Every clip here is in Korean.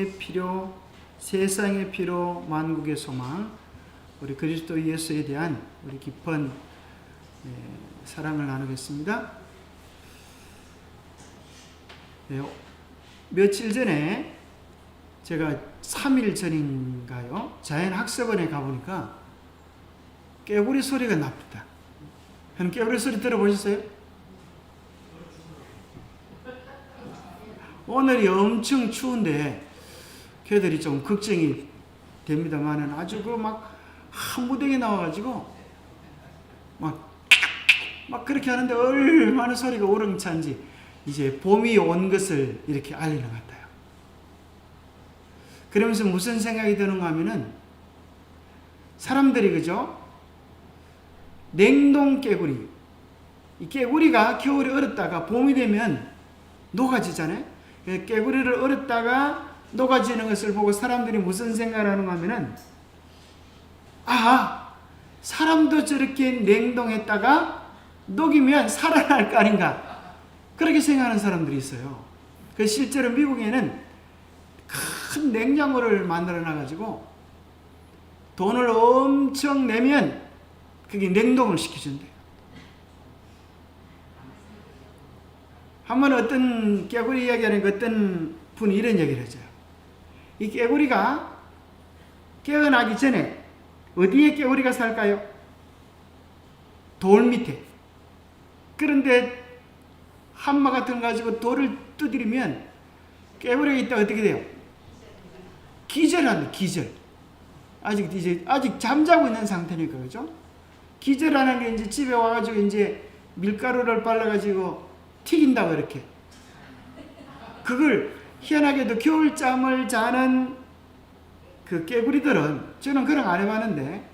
필요, 세상의 필요, 만국의 소망, 우리 그리스도 예수에 대한 우리 깊은 사랑을 나누겠습니다. 며칠 전에 제가 3일 전인가요? 자연학습원에 가보니까 깨구리 소리가 납니다. 깨구리 소리 들어보셨어요? 오늘이 엄청 추운데 걔들이 좀 걱정이 됩니다만은 아주 한 무더기 나와가지고 막 그렇게 하는데 얼마나 소리가 우렁찬지 이제 봄이 온 것을 이렇게 알리는 것 같아요. 그러면서 무슨 생각이 드는가 하면은 사람들이 그죠? 냉동 깨구리, 이 깨구리가 겨울에 얼었다가 봄이 되면 녹아지잖아요. 깨구리를 얼었다가 녹아지는 것을 보고 사람들이 무슨 생각을 하는가 하면은 사람도 저렇게 냉동했다가 녹이면 살아날 거 아닌가 그렇게 생각하는 사람들이 있어요. 실제로 미국에는 큰 냉장고를 만들어 놔가지고 돈을 엄청 내면 그게 냉동을 시켜준대요. 한번 어떤 깨구리 이야기하는 어떤 분이 이런 얘기를 하죠. 이 깨구리가 깨어나기 전에 어디에 깨구리가 살까요? 돌 밑에. 그런데 한마 같은 거 가지고 돌을 두드리면 깨구리가 있다 어떻게 돼요? 기절한다. 기절. 아직 잠자고 있는 상태니까 그죠? 기절하는 게 이제 집에 와가지고 이제 밀가루를 발라가지고 튀긴다고 이렇게. 그걸 희한하게도 겨울잠을 자는 그 깨구리들은 저는 그런 거 안 해봤는데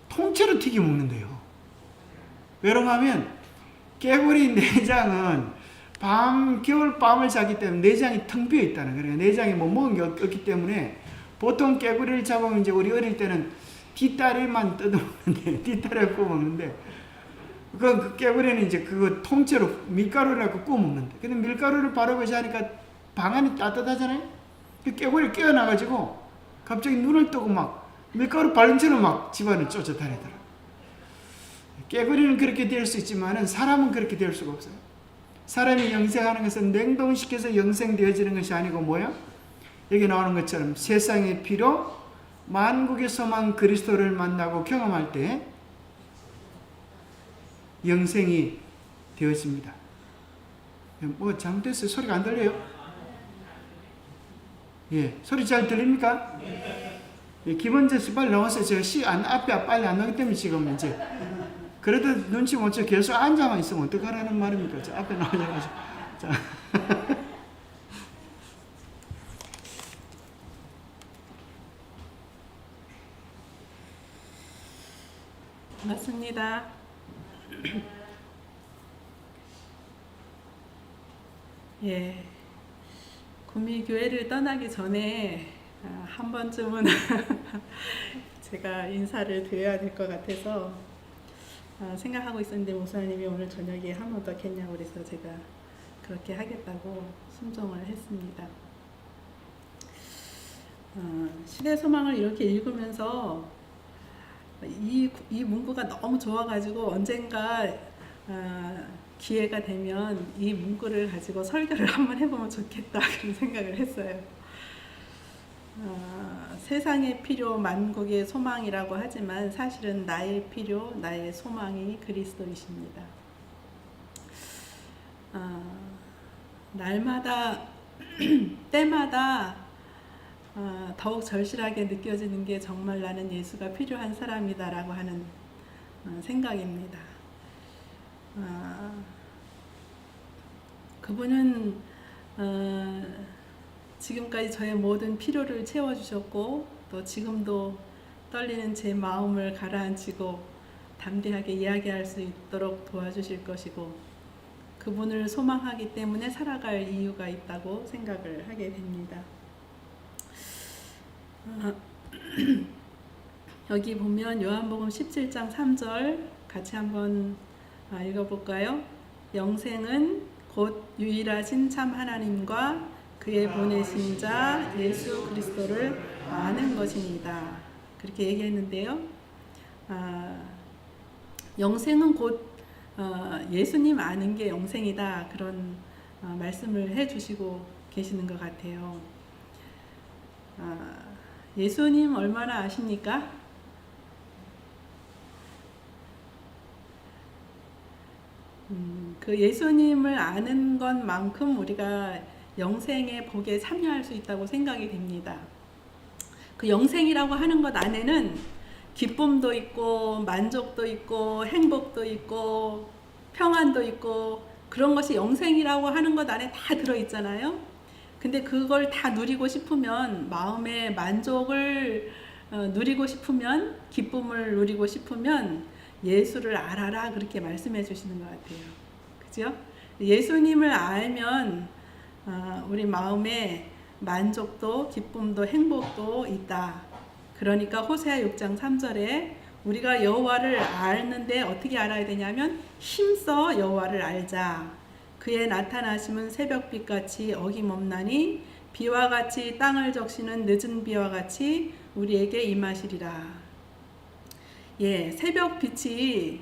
통째로 튀겨 먹는데요. 왜냐면 하면 깨구리 내장은 겨울 밤을 자기 때문에 내장이 텅 비어 있다는 거예요. 내장이 뭐 먹은 게 없기 때문에 보통 깨구리를 잡으면 이제 우리 어릴 때는 뒷다리만 뜯어먹는데 뒷다리를 구워 먹는데 그 깨구리는 이제 그거 통째로 밀가루를 구워 먹는데 근데 밀가루를 바르고 자니까 방 안이 따뜻하잖아요. 그 깨구리 깨어나가지고 갑자기 눈을 뜨고 막 밀가루 바른 채로 막 집안을 쫓아다니더라. 깨구리는 그렇게 될 수 있지만은 사람은 그렇게 될 수가 없어요. 사람이 영생하는 것은 냉동시켜서 영생되어지는 것이 아니고 뭐야? 여기 나오는 것처럼 세상의 피로 만국의 소망 그리스도를 만나고 경험할 때 영생이 되어집니다. 뭐 잘못됐어요? 소리가 안 들려요? 예, 소리 잘 들립니까? 예, 김원재 씨 빨리 나와서 제가 앞에 빨리 안 나오기 때문에 지금 이제 그래도 눈치 못 채고 계속 앉아만 있으면 어떡하라는 말입니까? 저 앞에 나오셔가지고 자. 반갑습니다. 예, 구미교회를 떠나기 전에 한 번쯤은 제가 인사를 드려야 될 것 같아서 생각하고 있었는데 목사님이 오늘 저녁에 한 번 더 겠냐고 그래서 제가 그렇게 하겠다고 순종을 했습니다. 시대소망을 이렇게 읽으면서 이 문구가 너무 좋아가지고 언젠가 기회가 되면 이 문구를 가지고 설교를 한번 해보면 좋겠다 그런 생각을 했어요. 세상의 필요, 만국의 소망이라고 하지만 사실은 나의 필요, 나의 소망이 그리스도이십니다. 날마다 때마다 더욱 절실하게 느껴지는 게 정말 나는 예수가 필요한 사람이다라고 하는 생각입니다. 그분은 지금까지 저의 모든 필요를 채워주셨고 또 지금도 떨리는 제 마음을 가라앉히고 담대하게 이야기할 수 있도록 도와주실 것이고 그분을 소망하기 때문에 살아갈 이유가 있다고 생각을 하게 됩니다. 여기 보면 요한복음 17장 3절 같이 한번 읽어볼까요? 영생은 곧 유일하신 참 하나님과 그의 보내신 자 예수 그리스도를 아는 것입니다. 그렇게 얘기했는데요. 영생은 곧 예수님 아는 게 영생이다. 그런 말씀을 해주시고 계시는 것 같아요. 예수님 얼마나 아십니까? 그 예수님을 아는 것만큼 우리가 영생의 복에 참여할 수 있다고 생각이 됩니다. 그 영생이라고 하는 것 안에는 기쁨도 있고 만족도 있고 행복도 있고 평안도 있고 그런 것이 영생이라고 하는 것 안에 다 들어있잖아요. 근데 그걸 다 누리고 싶으면, 마음의 만족을 누리고 싶으면, 기쁨을 누리고 싶으면 예수를 알아라, 그렇게 말씀해 주시는 것 같아요. 그죠? 예수님을 알면 우리 마음에 만족도, 기쁨도, 행복도 있다. 그러니까 호세아 6장 3절에 우리가 여호와를 아는데 어떻게 알아야 되냐면 힘써 여호와를 알자. 그의 나타나심은 새벽빛같이 어김없나니 비와 같이 땅을 적시는 늦은 비와 같이 우리에게 임하시리라. 예, 새벽빛이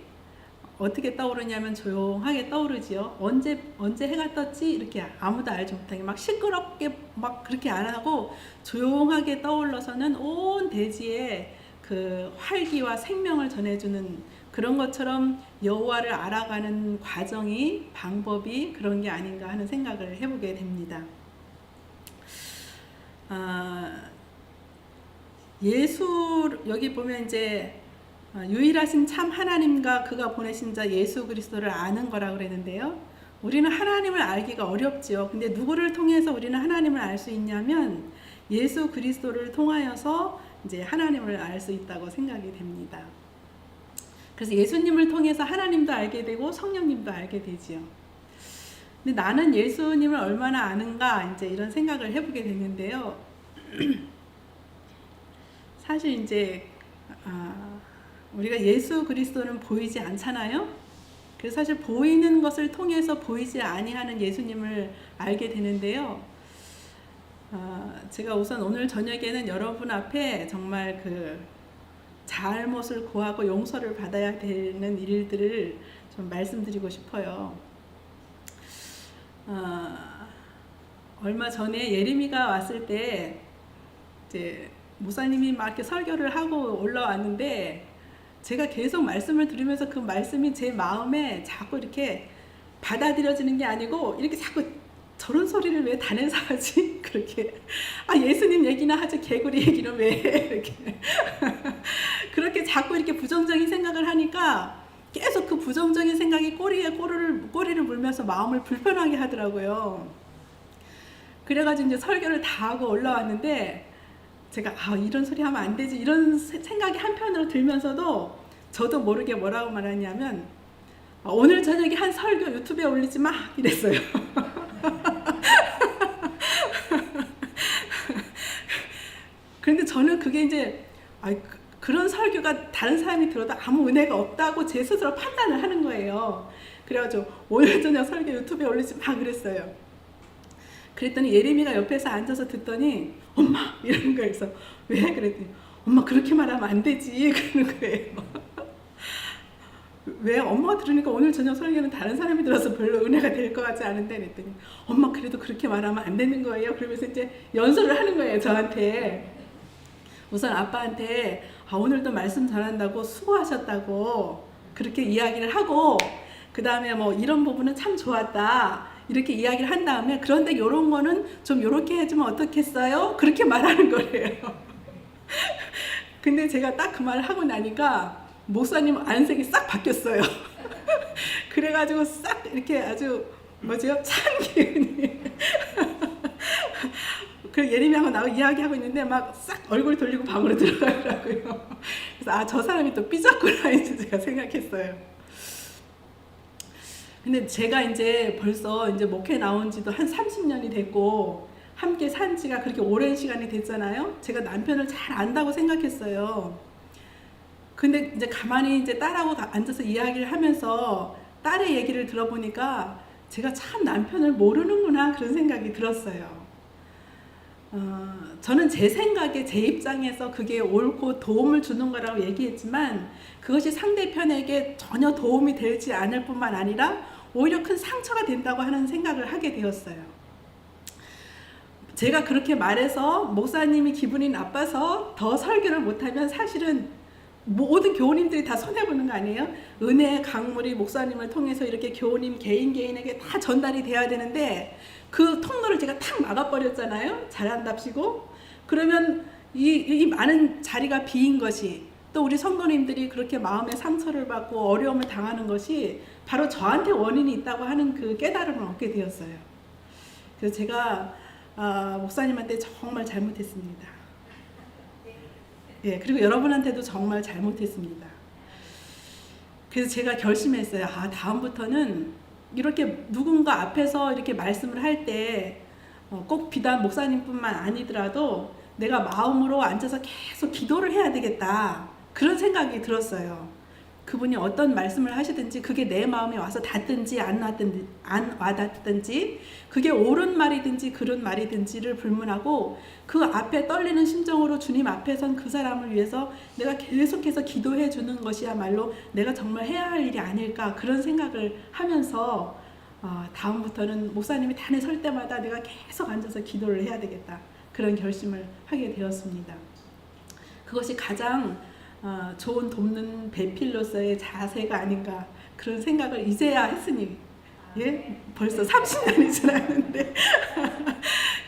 어떻게 떠오르냐면 조용하게 떠오르지요. 언제 해가 떴지? 이렇게 아무도 알지 못하게 막 시끄럽게 막 그렇게 안 하고 조용하게 떠올라서는 온 대지에 그 활기와 생명을 전해주는 그런 것처럼 여호와를 알아가는 과정이, 방법이 그런 게 아닌가 하는 생각을 해보게 됩니다. 예수, 여기 보면 이제 유일하신 참 하나님과 그가 보내신 자 예수 그리스도를 아는 거라 그랬는데요. 우리는 하나님을 알기가 어렵지요. 근데 누구를 통해서 우리는 하나님을 알 수 있냐면 예수 그리스도를 통하여서 이제 하나님을 알 수 있다고 생각이 됩니다. 그래서 예수님을 통해서 하나님도 알게 되고 성령님도 알게 되지요. 근데 나는 예수님을 얼마나 아는가, 이제 이런 생각을 해보게 됐는데요. 사실 이제 우리가 예수 그리스도는 보이지 않잖아요. 그래서 사실 보이는 것을 통해서 보이지 아니하는 예수님을 알게 되는데요. 제가 우선 오늘 저녁에는 여러분 앞에 정말 그 잘못을 고하고 용서를 받아야 되는 일들을 좀 말씀드리고 싶어요. 얼마 전에 예림이가 왔을 때 이제 목사님이 막 이렇게 설교를 하고 올라왔는데 제가 계속 말씀을 들으면서 그 말씀이 제 마음에 자꾸 이렇게 받아들여지는 게 아니고 이렇게 자꾸 저런 소리를 왜 다 내서 하지? 그렇게 예수님 얘기나 하지 개구리 얘기는 왜 이렇게 그렇게 자꾸 이렇게 부정적인 생각을 하니까 계속 그 부정적인 생각이 꼬리에 꼬리를 물면서 마음을 불편하게 하더라고요. 그래가지고 이제 설교를 다 하고 올라왔는데 제가 이런 소리 하면 안 되지, 이런 생각이 한편으로 들면서도 저도 모르게 뭐라고 말하냐면 오늘 저녁에 한 설교 유튜브에 올리지 마 이랬어요. 그런데 저는 그게 이제 그런 설교가 다른 사람이 들어도 아무 은혜가 없다고 제 스스로 판단을 하는 거예요. 그래가지고 오늘 저녁 설교 유튜브에 올리지 마 그랬어요. 그랬더니 예림이가 옆에서 앉아서 듣더니 엄마 이러는 거예요. 그래서 왜? 그랬더니 엄마 그렇게 말하면 안 되지 그러는 거예요. 왜? 엄마가 들으니까 오늘 저녁 설교는 다른 사람이 들어서 별로 은혜가 될 것 같지 않은데 그랬더니 엄마 그래도 그렇게 말하면 안 되는 거예요. 그러면서 이제 연설을 하는 거예요, 저한테. 우선 아빠한테 오늘도 말씀 전한다고 수고하셨다고 그렇게 이야기를 하고, 그 다음에 뭐 이런 부분은 참 좋았다 이렇게 이야기를 한 다음에 그런데 이런 거는 좀 이렇게 해주면 어떻겠어요? 그렇게 말하는 거예요. 근데 제가 딱 그 말을 하고 나니까 목사님 안색이 싹 바뀌었어요. 그래가지고 싹 이렇게 아주 찬 기운이 그 예림이하고 나하고 이야기하고 있는데 막 싹 얼굴 돌리고 방으로 들어가더라고요. 그래서 저 사람이 또 삐졌구나 이제 제가 생각했어요. 근데 제가 이제 벌써 이제 목회 나온 지도 한 30년이 됐고 함께 산 지가 그렇게 오랜 시간이 됐잖아요. 제가 남편을 잘 안다고 생각했어요. 근데 이제 가만히 이제 딸하고 앉아서 이야기를 하면서 딸의 얘기를 들어보니까 제가 참 남편을 모르는구나 그런 생각이 들었어요. 저는 제 생각에 제 입장에서 그게 옳고 도움을 주는 거라고 얘기했지만 그것이 상대편에게 전혀 도움이 되지 않을 뿐만 아니라 오히려 큰 상처가 된다고 하는 생각을 하게 되었어요. 제가 그렇게 말해서 목사님이 기분이 나빠서 더 설교를 못하면 사실은 모든 교우님들이 다 손해보는 거 아니에요? 은혜의 강물이 목사님을 통해서 이렇게 교우님 개인에게 다 전달이 돼야 되는데 그 통로를 제가 탁 막아버렸잖아요. 잘한답시고. 그러면 이 많은 자리가 비인 것이 또 우리 성도님들이 그렇게 마음의 상처를 받고 어려움을 당하는 것이 바로 저한테 원인이 있다고 하는 그 깨달음을 얻게 되었어요. 그래서 제가 목사님한테 정말 잘못했습니다. 예, 그리고 여러분한테도 정말 잘못했습니다. 그래서 제가 결심했어요. 다음부터는 이렇게 누군가 앞에서 이렇게 말씀을 할 때 꼭 비단 목사님뿐만 아니더라도 내가 마음으로 앉아서 계속 기도를 해야 되겠다. 그런 생각이 들었어요. 그분이 어떤 말씀을 하시든지 그게 내 마음에 와서 닿든지 안 와닿든지 그게 옳은 말이든지 그른 말이든지를 불문하고 그 앞에 떨리는 심정으로 주님 앞에 선 그 사람을 위해서 내가 계속해서 기도해 주는 것이야말로 내가 정말 해야 할 일이 아닐까 그런 생각을 하면서 다음부터는 목사님이 단에 설 때마다 내가 계속 앉아서 기도를 해야 되겠다 그런 결심을 하게 되었습니다. 그것이 가장 좋은 돕는 배필로서의 자세가 아닌가 그런 생각을 이제야 했으니 벌써 30년이 지났는데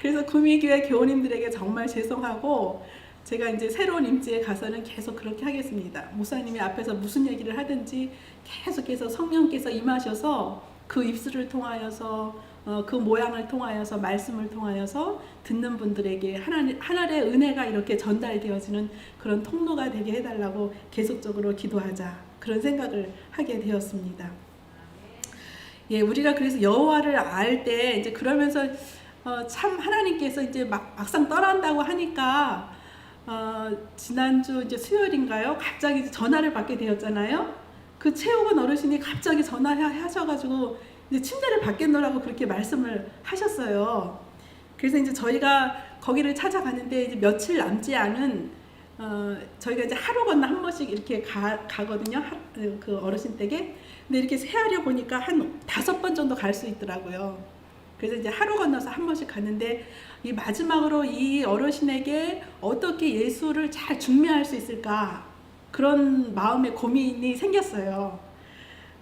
그래서 구미교회 교우님들에게 정말 죄송하고 제가 이제 새로운 임지에 가서는 계속 그렇게 하겠습니다. 목사님이 앞에서 무슨 얘기를 하든지 계속해서 성령께서 임하셔서 그 입술을 통하여서 그 모양을 통하여서 말씀을 통하여서 듣는 분들에게 하늘의 은혜가 이렇게 전달되어지는 그런 통로가 되게 해달라고 계속적으로 기도하자 그런 생각을 하게 되었습니다. 예, 우리가 그래서 여호와를 알 때 이제 그러면서 참 하나님께서 이제 막상 떠난다고 하니까 지난주 이제 수요일인가요? 갑자기 전화를 받게 되었잖아요. 그 최욱은 어르신이 갑자기 전화하셔가지고 이제 침대를 받겠노라고 그렇게 말씀을 하셨어요. 그래서 이제 저희가 거기를 찾아가는데 이제 며칠 남지 않은 저희가 이제 하루 건너 한 번씩 이렇게 가거든요. 그 어르신 댁에. 근데 이렇게 세하려 보니까 한 5번 정도 갈 수 있더라고요. 그래서 이제 하루 건너서 한 번씩 갔는데 이 마지막으로 이 어르신에게 어떻게 예수를 잘 중매할 수 있을까 그런 마음의 고민이 생겼어요.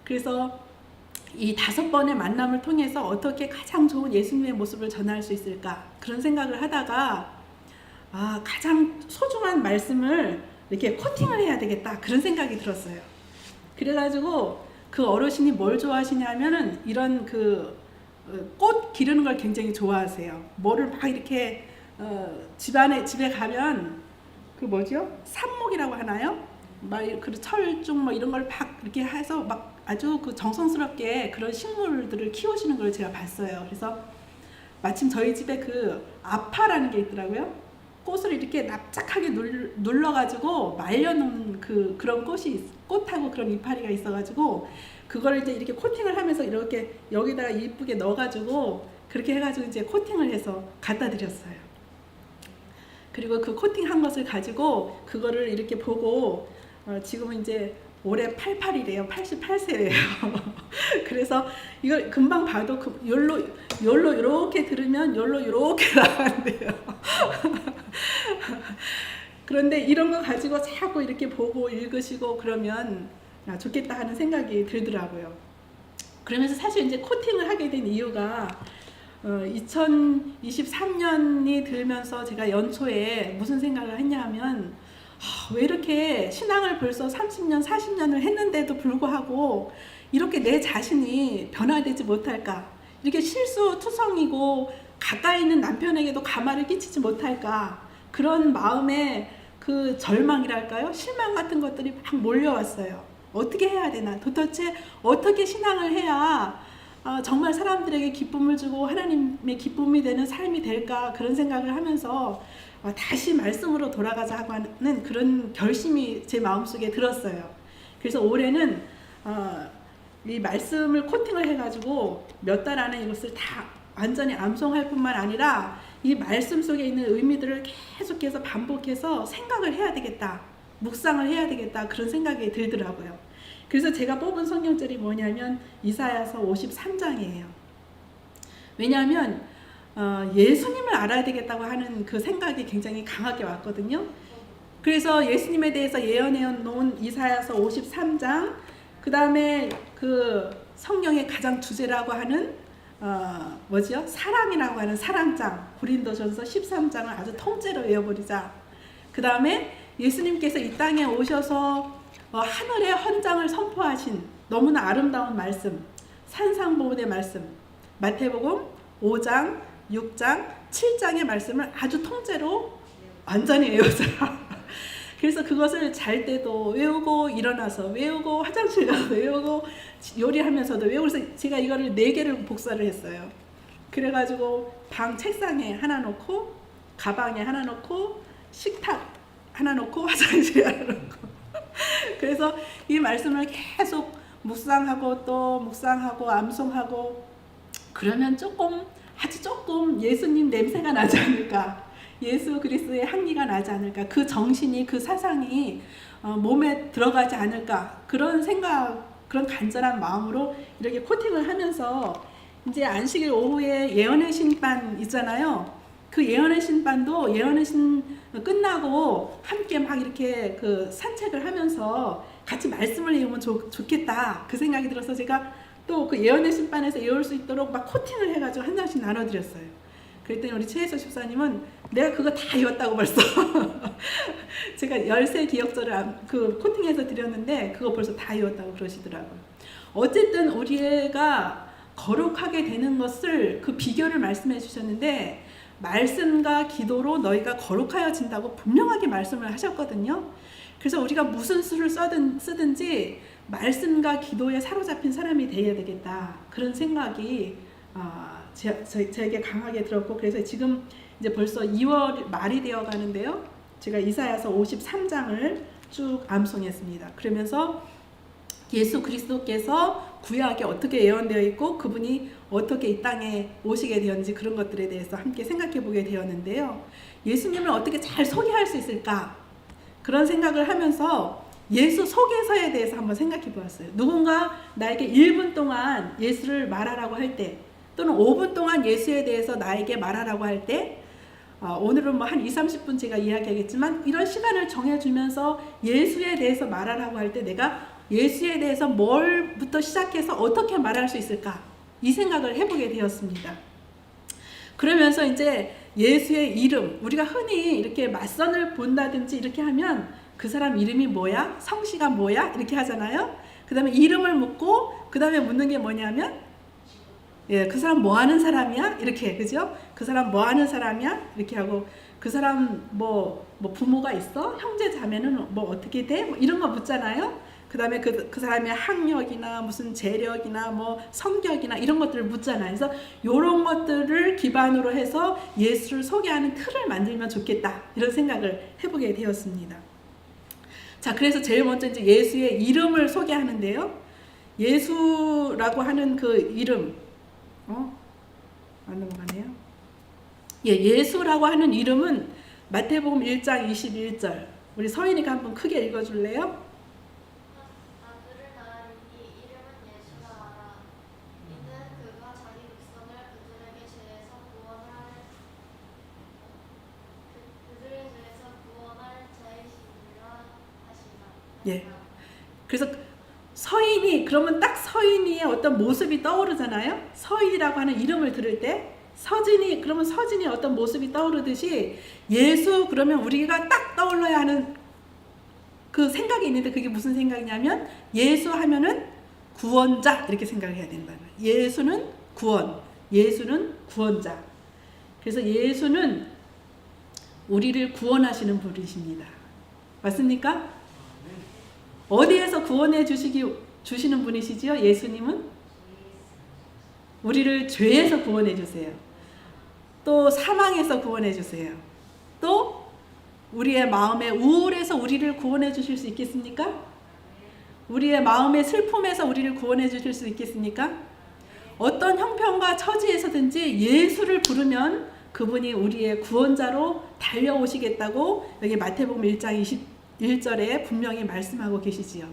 그래서 이 5번의 만남을 통해서 어떻게 가장 좋은 예수님의 모습을 전할 수 있을까 그런 생각을 하다가 가장 소중한 말씀을 이렇게 코팅을 해야 되겠다 그런 생각이 들었어요. 그래가지고 그 어르신이 뭘 좋아하시냐면은 이런 꽃 기르는 걸 굉장히 좋아하세요. 뭐를 막 이렇게 집에 가면 그 뭐죠? 삽목이라고 하나요? 막 그 철쭉 뭐 이런 걸 막 이렇게 해서 막 아주 그 정성스럽게 그런 식물들을 키우시는 걸 제가 봤어요. 그래서 마침 저희 집에 그 아파라는 게 있더라고요. 꽃을 이렇게 납작하게 눌러가지고 말려놓은 그런 꽃하고 그런 이파리가 있어가지고 그걸 이제 이렇게 코팅을 하면서 이렇게 여기다가 이쁘게 넣어가지고 그렇게 해가지고 이제 코팅을 해서 갖다 드렸어요. 그리고 그 코팅한 것을 가지고 그거를 이렇게 보고 지금은 이제 올해 88이래요. 88세래요. 그래서 이걸 금방 봐도 열로 이렇게 들으면 열로 이렇게 나간대요. 그런데 이런 거 가지고 자꾸 이렇게 보고 읽으시고 그러면 좋겠다 하는 생각이 들더라고요. 그러면서 사실 이제 코팅을 하게 된 이유가 2023년이 들면서 제가 연초에 무슨 생각을 했냐 하면 왜 이렇게 신앙을 벌써 30년, 40년을 했는데도 불구하고 이렇게 내 자신이 변화되지 못할까? 이렇게 실수투성이고 가까이 있는 남편에게도 가마를 끼치지 못할까? 그런 마음에 그 절망이랄까요? 실망 같은 것들이 막 몰려왔어요. 어떻게 해야 되나? 도대체 어떻게 신앙을 해야 정말 사람들에게 기쁨을 주고 하나님의 기쁨이 되는 삶이 될까? 그런 생각을 하면서 다시 말씀으로 돌아가자 하고 하는 그런 결심이 제 마음속에 들었어요. 그래서 올해는 이 말씀을 코팅을 해가지고 몇 달 안에 이것을 다 완전히 암송할 뿐만 아니라 이 말씀 속에 있는 의미들을 계속해서 반복해서 생각을 해야 되겠다. 묵상을 해야 되겠다. 그런 생각이 들더라고요. 그래서 제가 뽑은 성경절이 뭐냐면 이사야서 53장이에요. 왜냐하면 예수님을 알아야 되겠다고 하는 그 생각이 굉장히 강하게 왔거든요. 그래서 예수님에 대해서 예언해 놓은 이사야서 53장, 그 다음에 그 성경의 가장 주제라고 하는 뭐지요? 사랑이라고 하는 사랑장, 고린도전서 13장을 아주 통째로 외워버리자. 그 다음에 예수님께서 이 땅에 오셔서 하늘의 헌장을 선포하신 너무나 아름다운 말씀, 산상보훈의 말씀, 마태복음 5장, 6장, 7장의 말씀을 아주 통째로 완전히 외우자. 그래서 그것을 잘 때도 외우고, 일어나서 외우고, 화장실 가서 외우고, 요리하면서도 외우고, 그래서 제가 이거를 4개를 복사를 했어요. 그래가지고 방 책상에 하나 놓고, 가방에 하나 놓고, 식탁 하나 놓고, 화장실에 하나 놓고. 그래서 이 말씀을 계속 묵상하고 또 묵상하고 암송하고, 그러면 아주 조금 예수님 냄새가 나지 않을까, 예수 그리스도의 향기가 나지 않을까, 그 정신이, 그 사상이 몸에 들어가지 않을까, 그런 생각, 그런 간절한 마음으로 이렇게 코팅을 하면서, 이제 안식일 오후에 예언의 신반 있잖아요. 그 예언의 신반도 예언의 신 끝나고 함께 막 이렇게 그 산책을 하면서 같이 말씀을 외우면 좋겠다, 그 생각이 들어서 제가 또 그 예언의 신반에서 외울 수 있도록 막 코팅을 해가지고 한 장씩 나눠드렸어요. 그랬더니 우리 최혜서 집사님은 내가 그거 다 외웠다고 벌써. 제가 13 기억절을 그 코팅해서 드렸는데 그거 벌써 다 외웠다고 그러시더라고요. 어쨌든 우리가 거룩하게 되는 것을, 그 비결을 말씀해 주셨는데, 말씀과 기도로 너희가 거룩하여진다고 분명하게 말씀을 하셨거든요. 그래서 우리가 무슨 수를 쓰든지 말씀과 기도에 사로잡힌 사람이 되어야 되겠다, 그런 생각이 저에게 강하게 들었고, 그래서 지금 이제 벌써 2월 말이 되어 가는데요. 제가 이사야서 53장을 쭉 암송했습니다. 그러면서 예수 그리스도께서 구약에 어떻게 예언되어 있고 그분이 어떻게 이 땅에 오시게 되었는지, 그런 것들에 대해서 함께 생각해 보게 되었는데요. 예수님을 어떻게 잘 소개할 수 있을까, 그런 생각을 하면서 예수 소개서에 대해서 한번 생각해 보았어요. 누군가 나에게 1분 동안 예수를 말하라고 할 때, 또는 5분 동안 예수에 대해서 나에게 말하라고 할 때, 오늘은 뭐 한 20-30분 제가 이야기하겠지만, 이런 시간을 정해주면서 예수에 대해서 말하라고 할 때 내가 예수에 대해서 뭘부터 시작해서 어떻게 말할 수 있을까, 이 생각을 해보게 되었습니다. 그러면서 이제 예수의 이름, 우리가 흔히 이렇게 맞선을 본다든지 이렇게 하면 그 사람 이름이 뭐야? 성씨가 뭐야? 이렇게 하잖아요. 그 다음에 이름을 묻고, 그 다음에 묻는 게 뭐냐면, 그 사람 뭐 하는 사람이야? 이렇게, 그죠? 그 사람 뭐 하는 사람이야? 이렇게 하고, 그 사람 뭐 부모가 있어? 형제 자매는 뭐 어떻게 돼? 뭐 이런 거 묻잖아요. 그 다음에 그 사람의 학력이나 무슨 재력이나 뭐 성격이나 이런 것들을 묻잖아요. 그래서 이런 것들을 기반으로 해서 예수를 소개하는 틀을 만들면 좋겠다, 이런 생각을 해보게 되었습니다. 자, 그래서 제일 먼저 이제 예수의 이름을 소개하는데요. 예수라고 하는 그 이름, 안 넘어가네요. 예수라고 하는 이름은 마태복음 1장 21절. 우리 서인이가 한번 크게 읽어줄래요? 예. 그래서 서인이, 그러면 딱 서인이의 어떤 모습이 떠오르잖아요. 서인이라고 하는 이름을 들을 때, 서진이, 그러면 서진이 어떤 모습이 떠오르듯이, 예수 그러면 우리가 딱 떠올려야 하는 그 생각이 있는데, 그게 무슨 생각이냐면, 예수 하면은 구원자, 이렇게 생각을 해야 된다. 예수는 구원, 예수는 구원자. 그래서 예수는 우리를 구원하시는 분이십니다. 맞습니까? 어디에서 구원해 주시는 분이시지요? 예수님은 우리를 죄에서 구원해 주세요. 또 사망에서 구원해 주세요. 또 우리의 마음의 우울에서 우리를 구원해 주실 수 있겠습니까? 우리의 마음의 슬픔에서 우리를 구원해 주실 수 있겠습니까? 어떤 형편과 처지에서든지 예수를 부르면 그분이 우리의 구원자로 달려오시겠다고 여기 마태복음 1장 21절에 분명히 말씀하고 계시지요.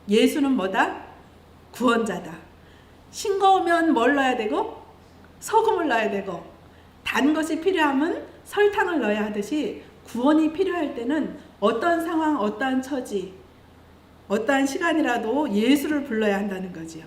예수는 뭐다? 구원자다. 싱거우면 뭘 넣어야 되고? 소금을 넣어야 되고, 단 것이 필요하면 설탕을 넣어야 하듯이 구원이 필요할 때는 어떤 상황, 어떠한 처지, 어떠한 시간이라도 예수를 불러야 한다는 거지요.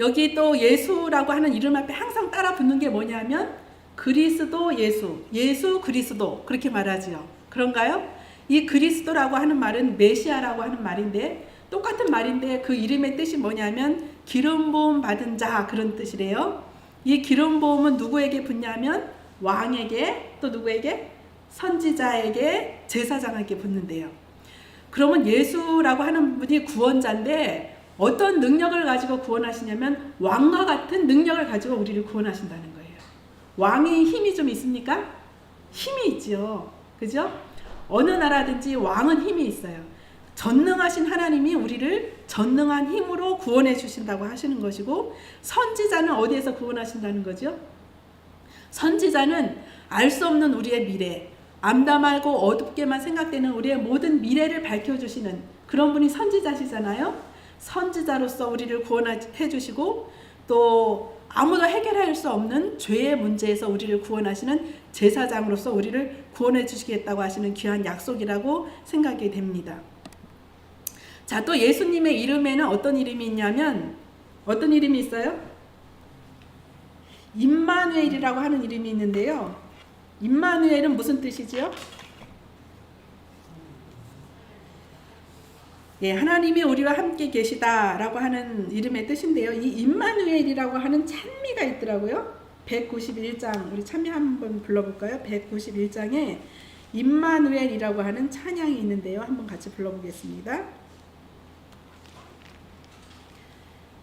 여기 또 예수라고 하는 이름 앞에 항상 따라 붙는 게 뭐냐면 그리스도 예수, 예수 그리스도 그렇게 말하지요. 그런가요? 이 그리스도라고 하는 말은 메시아라고 하는 말인데 똑같은 말인데 그 이름의 뜻이 뭐냐면 기름 부음 받은 자 그런 뜻이래요. 이 기름 부음은 누구에게 붙냐면 왕에게 또 누구에게? 선지자에게 제사장에게 붙는데요. 그러면 예수라고 하는 분이 구원자인데 어떤 능력을 가지고 구원하시냐면 왕과 같은 능력을 가지고 우리를 구원하신다는 거예요. 왕이 힘이 좀 있습니까? 힘이 있죠. 그죠? 어느 나라든지 왕은 힘이 있어요. 전능하신 하나님이 우리를 전능한 힘으로 구원해 주신다고 하시는 것이고, 선지자는 어디에서 구원하신다는 거죠? 선지자는 알 수 없는 우리의 미래, 암담하고 어둡게만 생각되는 우리의 모든 미래를 밝혀주시는 그런 분이 선지자시잖아요. 선지자로서 우리를 구원해 주시고 또 아무도 해결할 수 없는 죄의 문제에서 우리를 구원하시는 제사장으로서 우리를 구원해 주시겠다고 하시는 귀한 약속이라고 생각이 됩니다. 자, 또 예수님의 이름에는 어떤 이름이 있냐면 어떤 이름이 있어요? 임마누엘이라고 하는 이름이 있는데요. 임마누엘은 무슨 뜻이지요? 예, 하나님이 우리와 함께 계시다라고 하는 이름의 뜻인데요. 이 임마누엘이라고 하는 찬미가 있더라고요. 191장 우리 찬미 한번 불러볼까요? 191장에 임마누엘이라고 하는 찬양이 있는데요. 한번 같이 불러보겠습니다.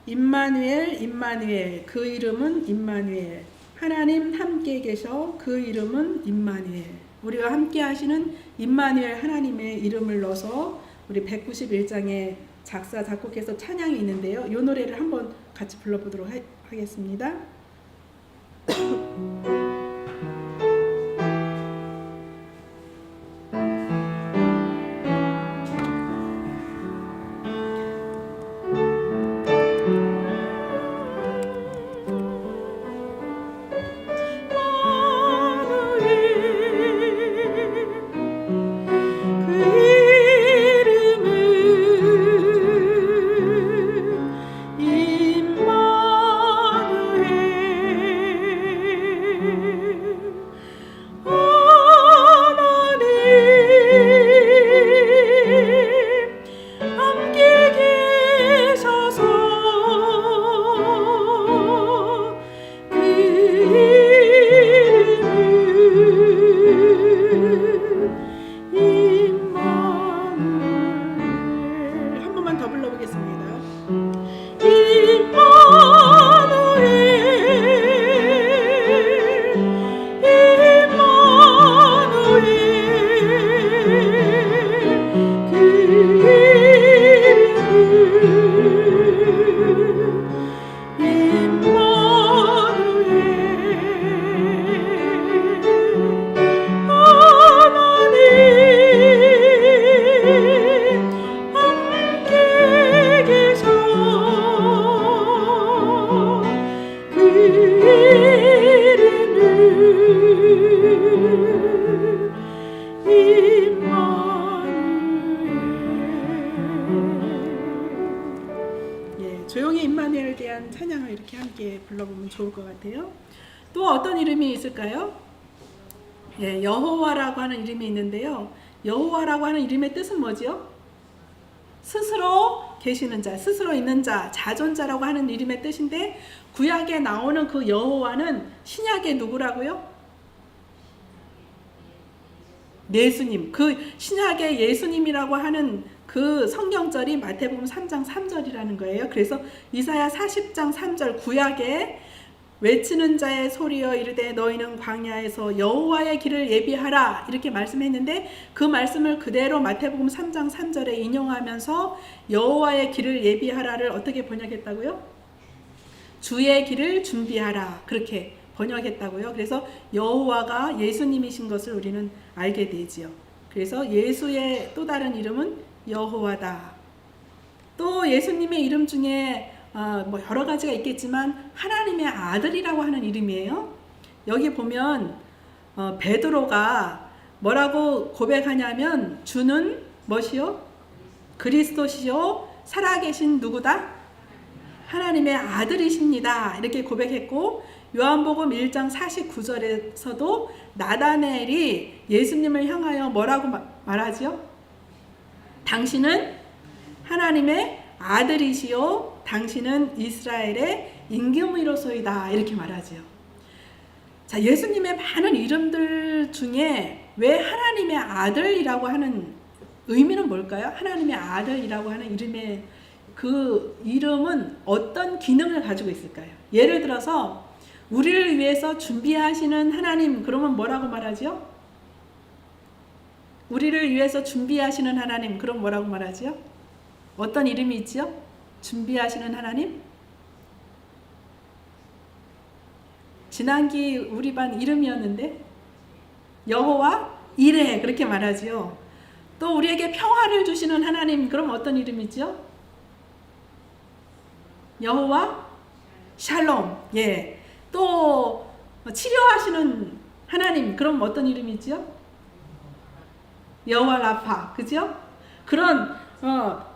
임마누엘 임마누엘 그 이름은 임마누엘 하나님 함께 계셔 그 이름은 임마누엘 우리와 함께 하시는 임마누엘 하나님의 이름을 넣어서 우리 191장에 작사 작곡해서 찬양이 있는데요. 이 노래를 한번 같이 불러보도록 하겠습니다. 조용히 임마누엘에 대한 찬양을 이렇게 함께 불러보면 좋을 것 같아요. 또 어떤 이름이 있을까요? 예, 여호와라고 하는 이름이 있는데요. 여호와라고 하는 이름의 뜻은 뭐지요? 스스로 계시는 자, 스스로 있는 자, 자존자라고 하는 이름의 뜻인데 구약에 나오는 그 여호와는 신약의 누구라고요? 예수님. 그 신약의 예수님이라고 하는 그 성경절이 마태복음 3장 3절이라는 거예요. 그래서 이사야 40장 3절 구약에 외치는 자의 소리여 이르되 너희는 광야에서 여호와의 길을 예비하라 이렇게 말씀했는데 그 말씀을 그대로 마태복음 3장 3절에 인용하면서 여호와의 길을 예비하라를 어떻게 번역했다고요? 주의 길을 준비하라 그렇게 번역했다고요. 그래서 여호와가 예수님이신 것을 우리는 알게 되지요. 그래서 예수의 또 다른 이름은 여호와다. 또 예수님의 이름 중에 뭐 여러 가지가 있겠지만 하나님의 아들이라고 하는 이름이에요. 여기 보면 베드로가 뭐라고 고백하냐면 주는 무엇이요? 그리스도시요 살아계신 누구다? 하나님의 아들이십니다. 이렇게 고백했고 요한복음 1장 49절에서도 나다나엘이 예수님을 향하여 뭐라고 말하지요? 당신은 하나님의 아들이시요 당신은 이스라엘의 임금이로소이다 이렇게 말하지요. 자, 예수님의 많은 이름들 중에 왜 하나님의 아들이라고 하는 의미는 뭘까요? 하나님의 아들이라고 하는 이름의 그 이름은 어떤 기능을 가지고 있을까요? 예를 들어서 우리를 위해서 준비하시는 하나님, 그러면 뭐라고 말하죠? 우리를 위해서 준비하시는 하나님, 그럼 뭐라고 말하죠? 어떤 이름이 있죠? 준비하시는 하나님? 지난기 우리 반 이름이었는데 여호와 이레 그렇게 말하지요. 또 우리에게 평화를 주시는 하나님, 그럼 어떤 이름이죠? 여호와 샬롬. 예. 또 치료하시는 하나님, 그럼 어떤 이름이죠? 여호와 라파. 그죠? 그런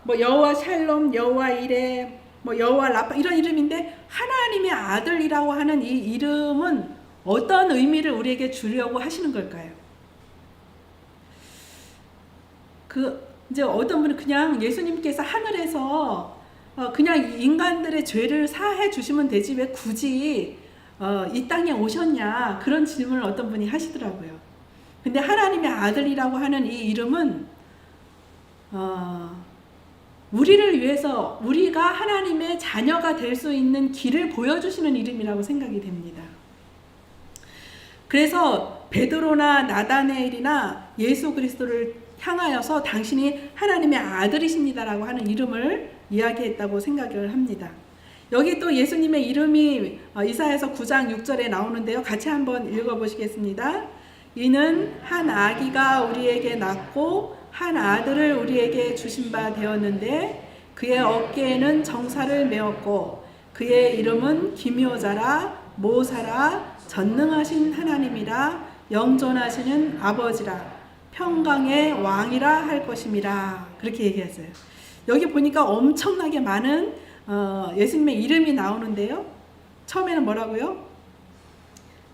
뭐 여호와 샬롬, 여호와 이레, 뭐 여호와 라파 이런 이름인데 하나님의 아들이라고 하는 이 이름은 어떤 의미를 우리에게 주려고 하시는 걸까요? 이제 어떤 분은 그냥 예수님께서 하늘에서 그냥 인간들의 죄를 사해 주시면 되지 왜 굳이 이 땅에 오셨냐 그런 질문을 어떤 분이 하시더라고요. 근데 하나님의 아들이라고 하는 이 이름은 우리를 위해서 우리가 하나님의 자녀가 될 수 있는 길을 보여주시는 이름이라고 생각이 됩니다. 그래서 베드로나 나다나엘이나 예수 그리스도를 향하여서 당신이 하나님의 아들이십니다라고 하는 이름을 이야기했다고 생각을 합니다. 여기 또 예수님의 이름이 이사야서 9장 6절에 나오는데요. 같이 한번 읽어보시겠습니다. 이는 한 아기가 우리에게 낳고 한 아들을 우리에게 주신 바 되었는데 그의 어깨에는 정사를 메었고 그의 이름은 기묘자라 모사라 전능하신 하나님이라 영존하시는 아버지라 평강의 왕이라 할 것임이라 그렇게 얘기했어요. 여기 보니까 엄청나게 많은 예수님의 이름이 나오는데요. 처음에는 뭐라고요?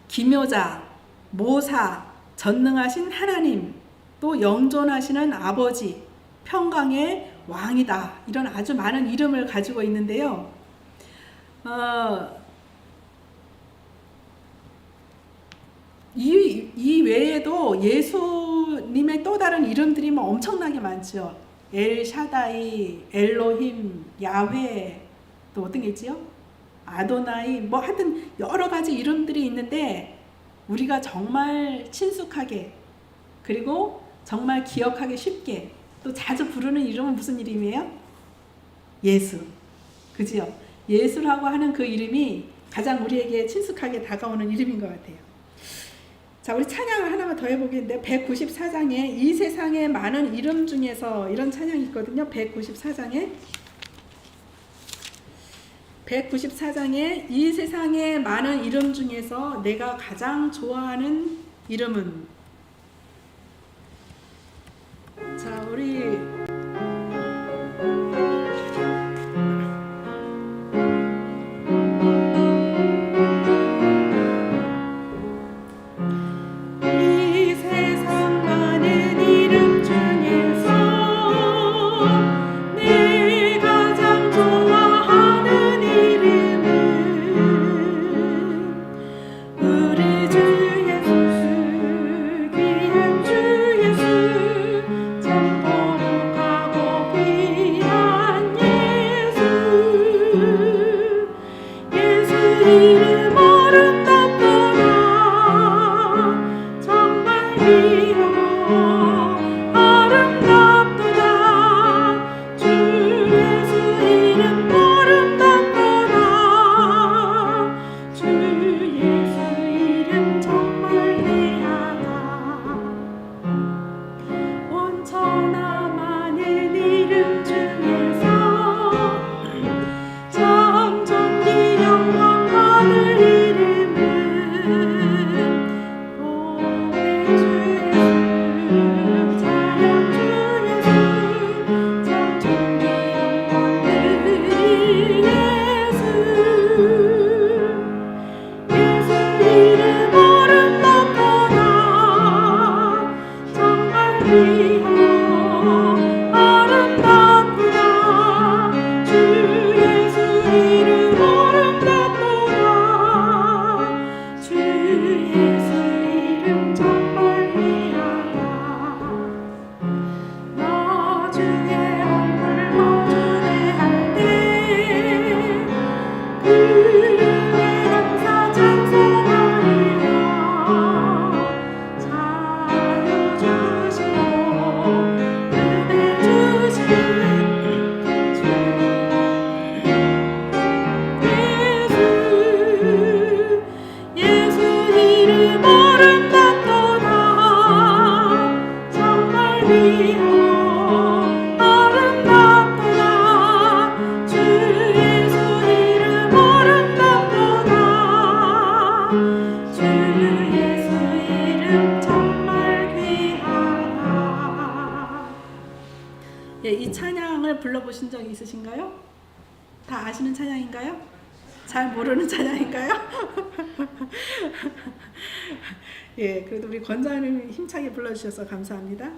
기묘자, 모사, 전능하신 하나님, 또 영존하시는 아버지, 평강의 왕이다. 이런 아주 많은 이름을 가지고 있는데요. 이 외에도 예수님의 또 다른 이름들이 뭐 엄청나게 많죠. 엘샤다이, 엘로힘, 야훼, 또 어떤 게 있지요? 아도나이, 뭐 하여튼 여러 가지 이름들이 있는데 우리가 정말 친숙하게 그리고 정말 기억하기 쉽게 또 자주 부르는 이름은 무슨 이름이에요? 예수. 그지요? 예수라고 하는 그 이름이 가장 우리에게 친숙하게 다가오는 이름인 것 같아요. 자, 우리 찬양을 하나만 더 해보겠는데 194장에 이 세상의 많은 이름 중에서 이런 찬양이 있거든요. 194장에 이 세상의 많은 이름 중에서 내가 가장 좋아하는 이름은 자, 우리 예수 귀하고 아름답구나. 주 예수 이름 아름답구나. 주 예수 이름 정말 귀하다. 나중에 얼굴 마주대할 때 그의 감사 찬송하리라. 살려주시고 은혜 주신 예수 이름 아름답도다. 정말 귀하고 아름답도다. 주 예수 이름 아름답도다. 주 예수 이름 정말 귀하다. 예, 이 찬양을 불러보신 적 있으신가요? 다 아시는 찬양인가요? 잘 모르는 찬양인가요? 예, 그래도 우리 권장님 힘차게 불러주셔서 감사합니다.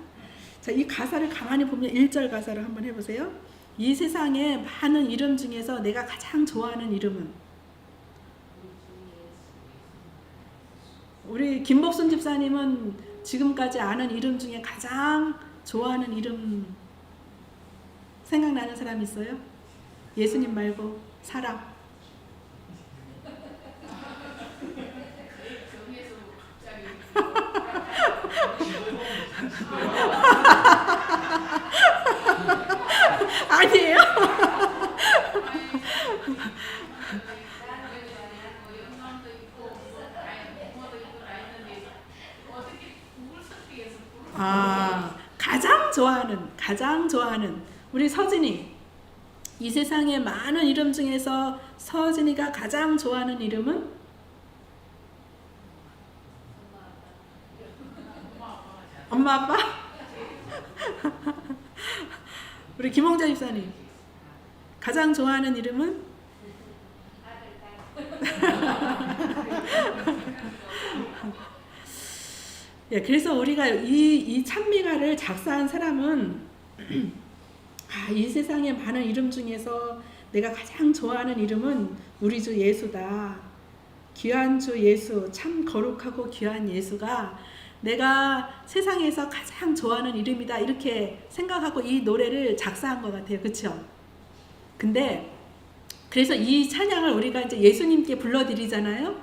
자, 이 가사를 가만히 보면 1절 가사를 한번 해보세요. 이 세상에 많은 이름 중에서 내가 가장 좋아하는 이름은, 우리 김복순 집사님은 지금까지 아는 이름 중에 가장 좋아하는 이름 생각나는 사람 있어요? 예수님 말고 사람. 아니에요? 아, 가장 좋아하는 우리 서진이. 이 세상에 많은 이름 중에서 서진이가 가장 좋아하는 이름은? 엄마 아빠? 우리 김홍자 집사님 가장 좋아하는 이름은? 예, 그래서 우리가 이 찬미가를 작사한 사람은 이 세상에 많은 이름 중에서 내가 가장 좋아하는 이름은 우리 주 예수다. 귀한 주 예수, 참 거룩하고 귀한 예수가 내가 세상에서 가장 좋아하는 이름이다, 이렇게 생각하고 이 노래를 작사한 것 같아요. 그렇죠? 근데 그래서 이 찬양을 우리가 이제 예수님께 불러드리잖아요.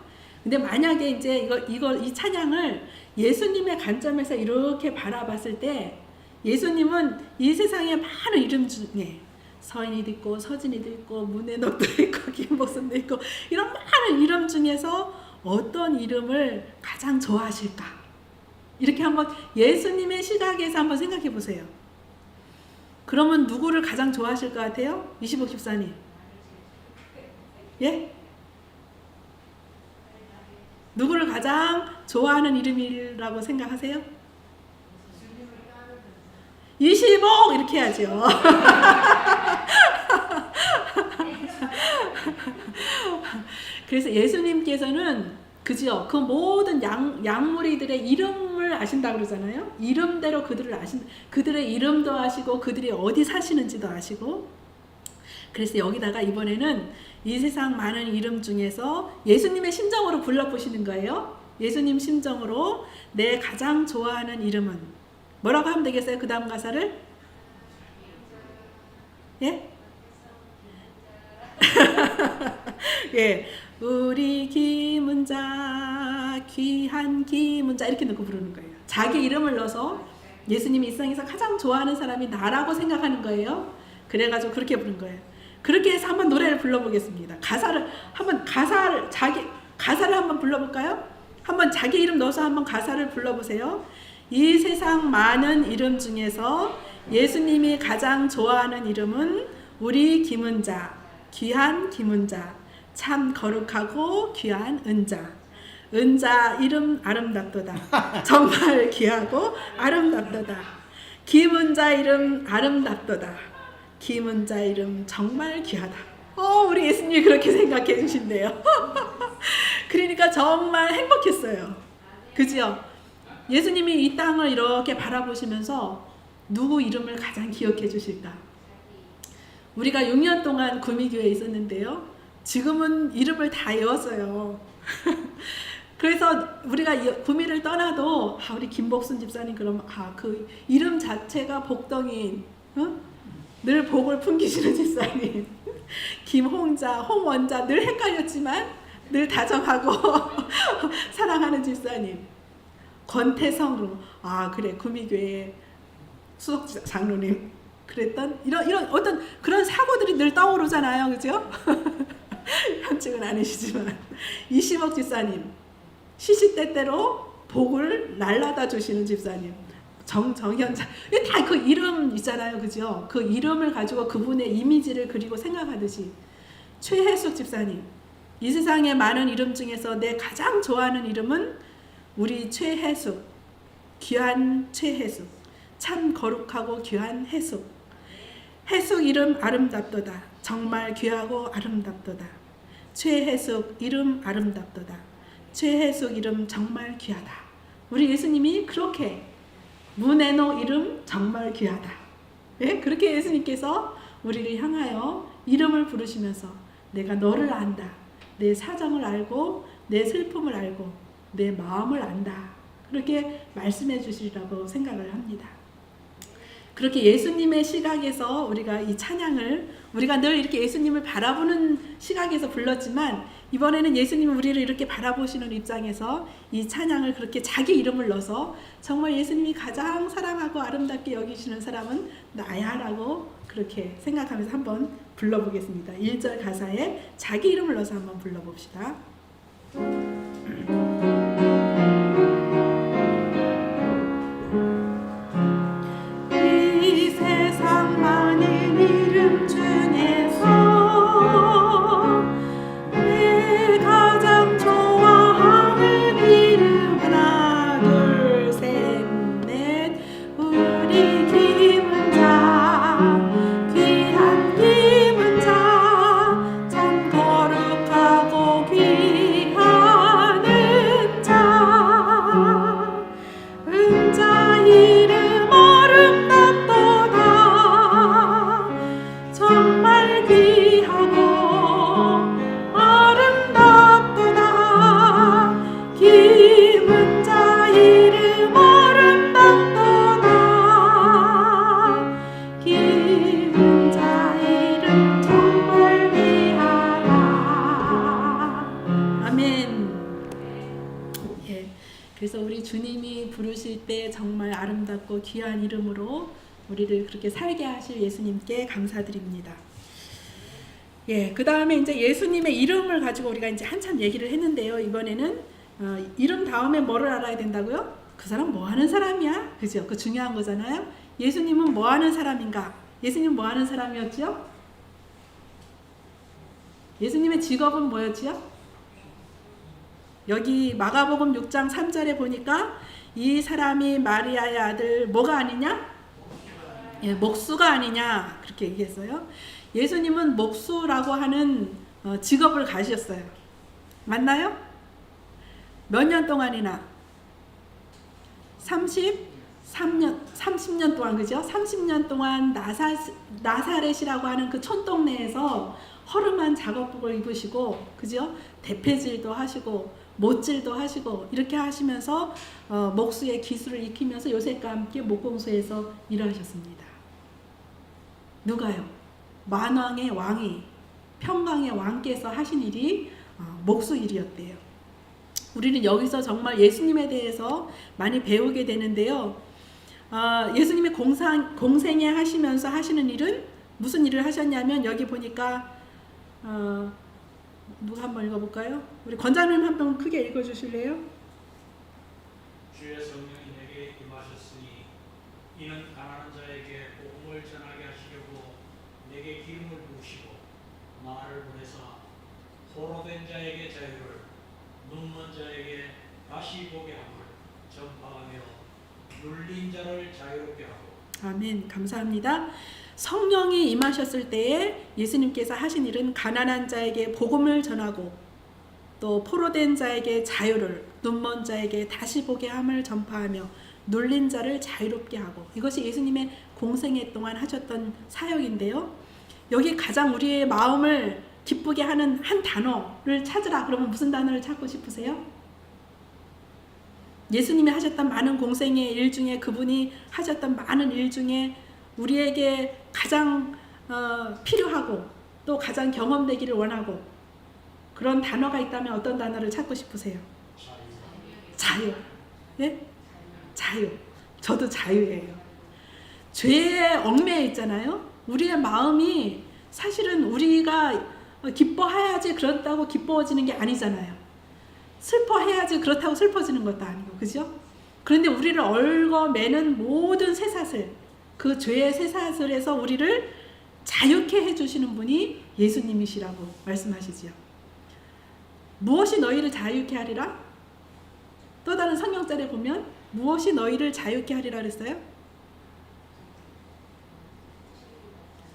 근데 만약에 이제 이 찬양을 예수님의 관점에서 이렇게 바라봤을 때, 예수님은 이 세상에 많은 이름 중에 서인이도 있고 서진이도 있고 문혜덕도 있고 김복순도 있고 이런 많은 이름 중에서 어떤 이름을 가장 좋아하실까? 이렇게 한번 예수님의 시각에서 한번 생각해 보세요. 그러면 누구를 가장 좋아하실 것 같아요? 25 집사님. 예? 누구를 가장 좋아하는 이름이라고 생각하세요? 25 이렇게 해야죠. 그래서 예수님께서는 그죠? 그 모든 양무리들의 이름을 아신다고 그러잖아요. 이름대로 그들을 그들의 이름도 아시고 그들이 어디 사시는지도 아시고. 그래서 여기다가 이번에는 이 세상 많은 이름 중에서 예수님의 심정으로 불러보시는 거예요. 예수님 심정으로 내 가장 좋아하는 이름은 뭐라고 하면 되겠어요? 그 다음 가사를? 예? 예, 우리 김은자, 귀한 김은자 이렇게 넣고 부르는 거예요. 자기 이름을 넣어서 예수님이 이 세상에서 가장 좋아하는 사람이 나라고 생각하는 거예요. 그래가지고 그렇게 부른 거예요. 그렇게 해서 한번 노래를 불러보겠습니다. 가사를 한번 불러볼까요? 한번 자기 이름 넣어서 한번 가사를 불러보세요. 이 세상 많은 이름 중에서 예수님이 가장 좋아하는 이름은 우리 김은자, 귀한 김은자, 참 거룩하고 귀한 은자. 은자 이름 아름답도다. 정말 귀하고 아름답도다. 김은자 이름 아름답도다. 김은자 이름 정말 귀하다. 우리 예수님이 그렇게 생각해 주신대요. 그러니까 정말 행복했어요. 그죠? 예수님이 이 땅을 이렇게 바라보시면서 누구 이름을 가장 기억해 주실까? 우리가 6년 동안 구미교회에 있었는데요. 지금은 이름을 다 외웠어요. 그래서 우리가 구미를 떠나도 우리 김복순 집사님 그럼 그 이름 자체가 복덩이인 늘 복을 풍기시는 집사님 김홍자, 홍원자 늘 헷갈렸지만 늘 다정하고 사랑하는 집사님 권태성 그럼 그래 구미교회 수석 장로님 그랬던 이런 어떤 그런 사고들이 늘 떠오르잖아요, 그죠? 현직은 아니시지만 이시복 집사님 시시때때로 복을 날라다 주시는 집사님 정현자 다 그 이름 있잖아요, 그죠? 그 이름을 가지고 그분의 이미지를 그리고 생각하듯이 최혜숙 집사님 이 세상에 많은 이름 중에서 내 가장 좋아하는 이름은 우리 최혜숙 귀한 최혜숙 참 거룩하고 귀한 혜숙 혜숙 이름 아름답도다 정말 귀하고 아름답도다 최혜숙 이름 아름답도다 최혜숙 이름 정말 귀하다 우리 예수님이 그렇게 문에노 이름 정말 귀하다 예? 그렇게 예수님께서 우리를 향하여 이름을 부르시면서 내가 너를 안다 내 사정을 알고 내 슬픔을 알고 내 마음을 안다 그렇게 말씀해 주시리라고 생각을 합니다. 그렇게 예수님의 시각에서 우리가 이 찬양을 우리가 늘 이렇게 예수님을 바라보는 시각에서 불렀지만 이번에는 예수님은 우리를 이렇게 바라보시는 입장에서 이 찬양을 그렇게 자기 이름을 넣어서 정말 예수님이 가장 사랑하고 아름답게 여기시는 사람은 나야 라고 그렇게 생각하면서 한번 불러보겠습니다. 1절 가사에 자기 이름을 넣어서 한번 불러봅시다. 이 세상 많은 이름 중에서 내 가장 좋아하는 이름 하나 둘 셋 넷 우리 김은자 귀한 김은자 참 거룩하고 귀한 은자 은자 이름 아름답도다 정말 귀하고 아름답도다 김은자 이름 아름답도다 김은자 이름 정말 귀하다 아멘. 예, 그래서 우리 주님이 부르실 때 정말 아름답고 귀한 이름으로 우리를 그렇게 살게 하실 예수님께 감사드립니다. 예, 그 다음에 이제 예수님의 이름을 가지고 우리가 이제 한참 얘기를 했는데요. 이번에는 이름 다음에 뭐를 알아야 된다고요? 그 사람 뭐 하는 사람이야? 그죠? 그 중요한 거잖아요. 예수님은 뭐 하는 사람인가? 예수님 뭐 하는 사람이었죠? 예수님의 직업은 뭐였지요? 여기 마가복음 6장 3절에 보니까 이 사람이 마리아의 아들 뭐가 아니냐? 예, 목수가 아니냐 그렇게 얘기했어요. 예수님은 목수라고 하는 직업을 가셨어요. 맞나요? 몇 년 동안이나? 30년 동안 그죠? 30년 동안 나사렛이라고 하는 그 촌동네에서 허름한 작업복을 입으시고 그죠? 대패질도 하시고 못질도 하시고 이렇게 하시면서 목수의 기술을 익히면서 요셉과 함께 목공소에서 일하셨습니다. 누가요? 만왕의 왕이 평강의 왕께서 하신 일이 목수 일이었대요. 우리는 여기서 정말 예수님에 대해서 많이 배우게 되는데요. 예수님이 공생애 하시면서 하시는 일은 무슨 일을 하셨냐면 여기 보니까 누가 한번 읽어볼까요? 우리 권장님 한번 크게 읽어주실래요? 주의 성령이 내게 임하셨으니 이는 가난한 자에게 복음을 전하게 하시려고 내게 기름을 부으시고 나를 보내사 포로된 자에게 자유를 눈먼 자에게 다시 보게 함을 전파하며 눌린 자를 자유롭게 하고 아멘. 감사합니다. 성령이 임하셨을 때에 예수님께서 하신 일은 가난한 자에게 복음을 전하고 또 포로된 자에게 자유를 눈먼 자에게 다시 보게 함을 전파하며 눌린 자를 자유롭게 하고, 이것이 예수님의 공생애 동안 하셨던 사역인데요. 여기 가장 우리의 마음을 기쁘게 하는 한 단어를 찾으라. 그러면 무슨 단어를 찾고 싶으세요? 예수님이 하셨던 많은 공생의 일 중에, 그분이 하셨던 많은 일 중에 우리에게 가장 필요하고 또 가장 경험되기를 원하고 그런 단어가 있다면 어떤 단어를 찾고 싶으세요? 자유. 예? 자유. 저도 자유예요. 죄에 얽매여 있잖아요. 우리의 마음이 사실은 우리가 기뻐해야지 그렇다고 기뻐지는 게 아니잖아요. 슬퍼해야지 그렇다고 슬퍼지는 것도 아니고, 그죠? 그런데 우리를 얽어매는 모든 쇠사슬, 그 죄의 쇠사슬에서 우리를 자유케 해주시는 분이 예수님이시라고 말씀하시지요. 무엇이 너희를 자유케 하리라? 또 다른 성경절에 보면 무엇이 너희를 자유케 하리라 그랬어요?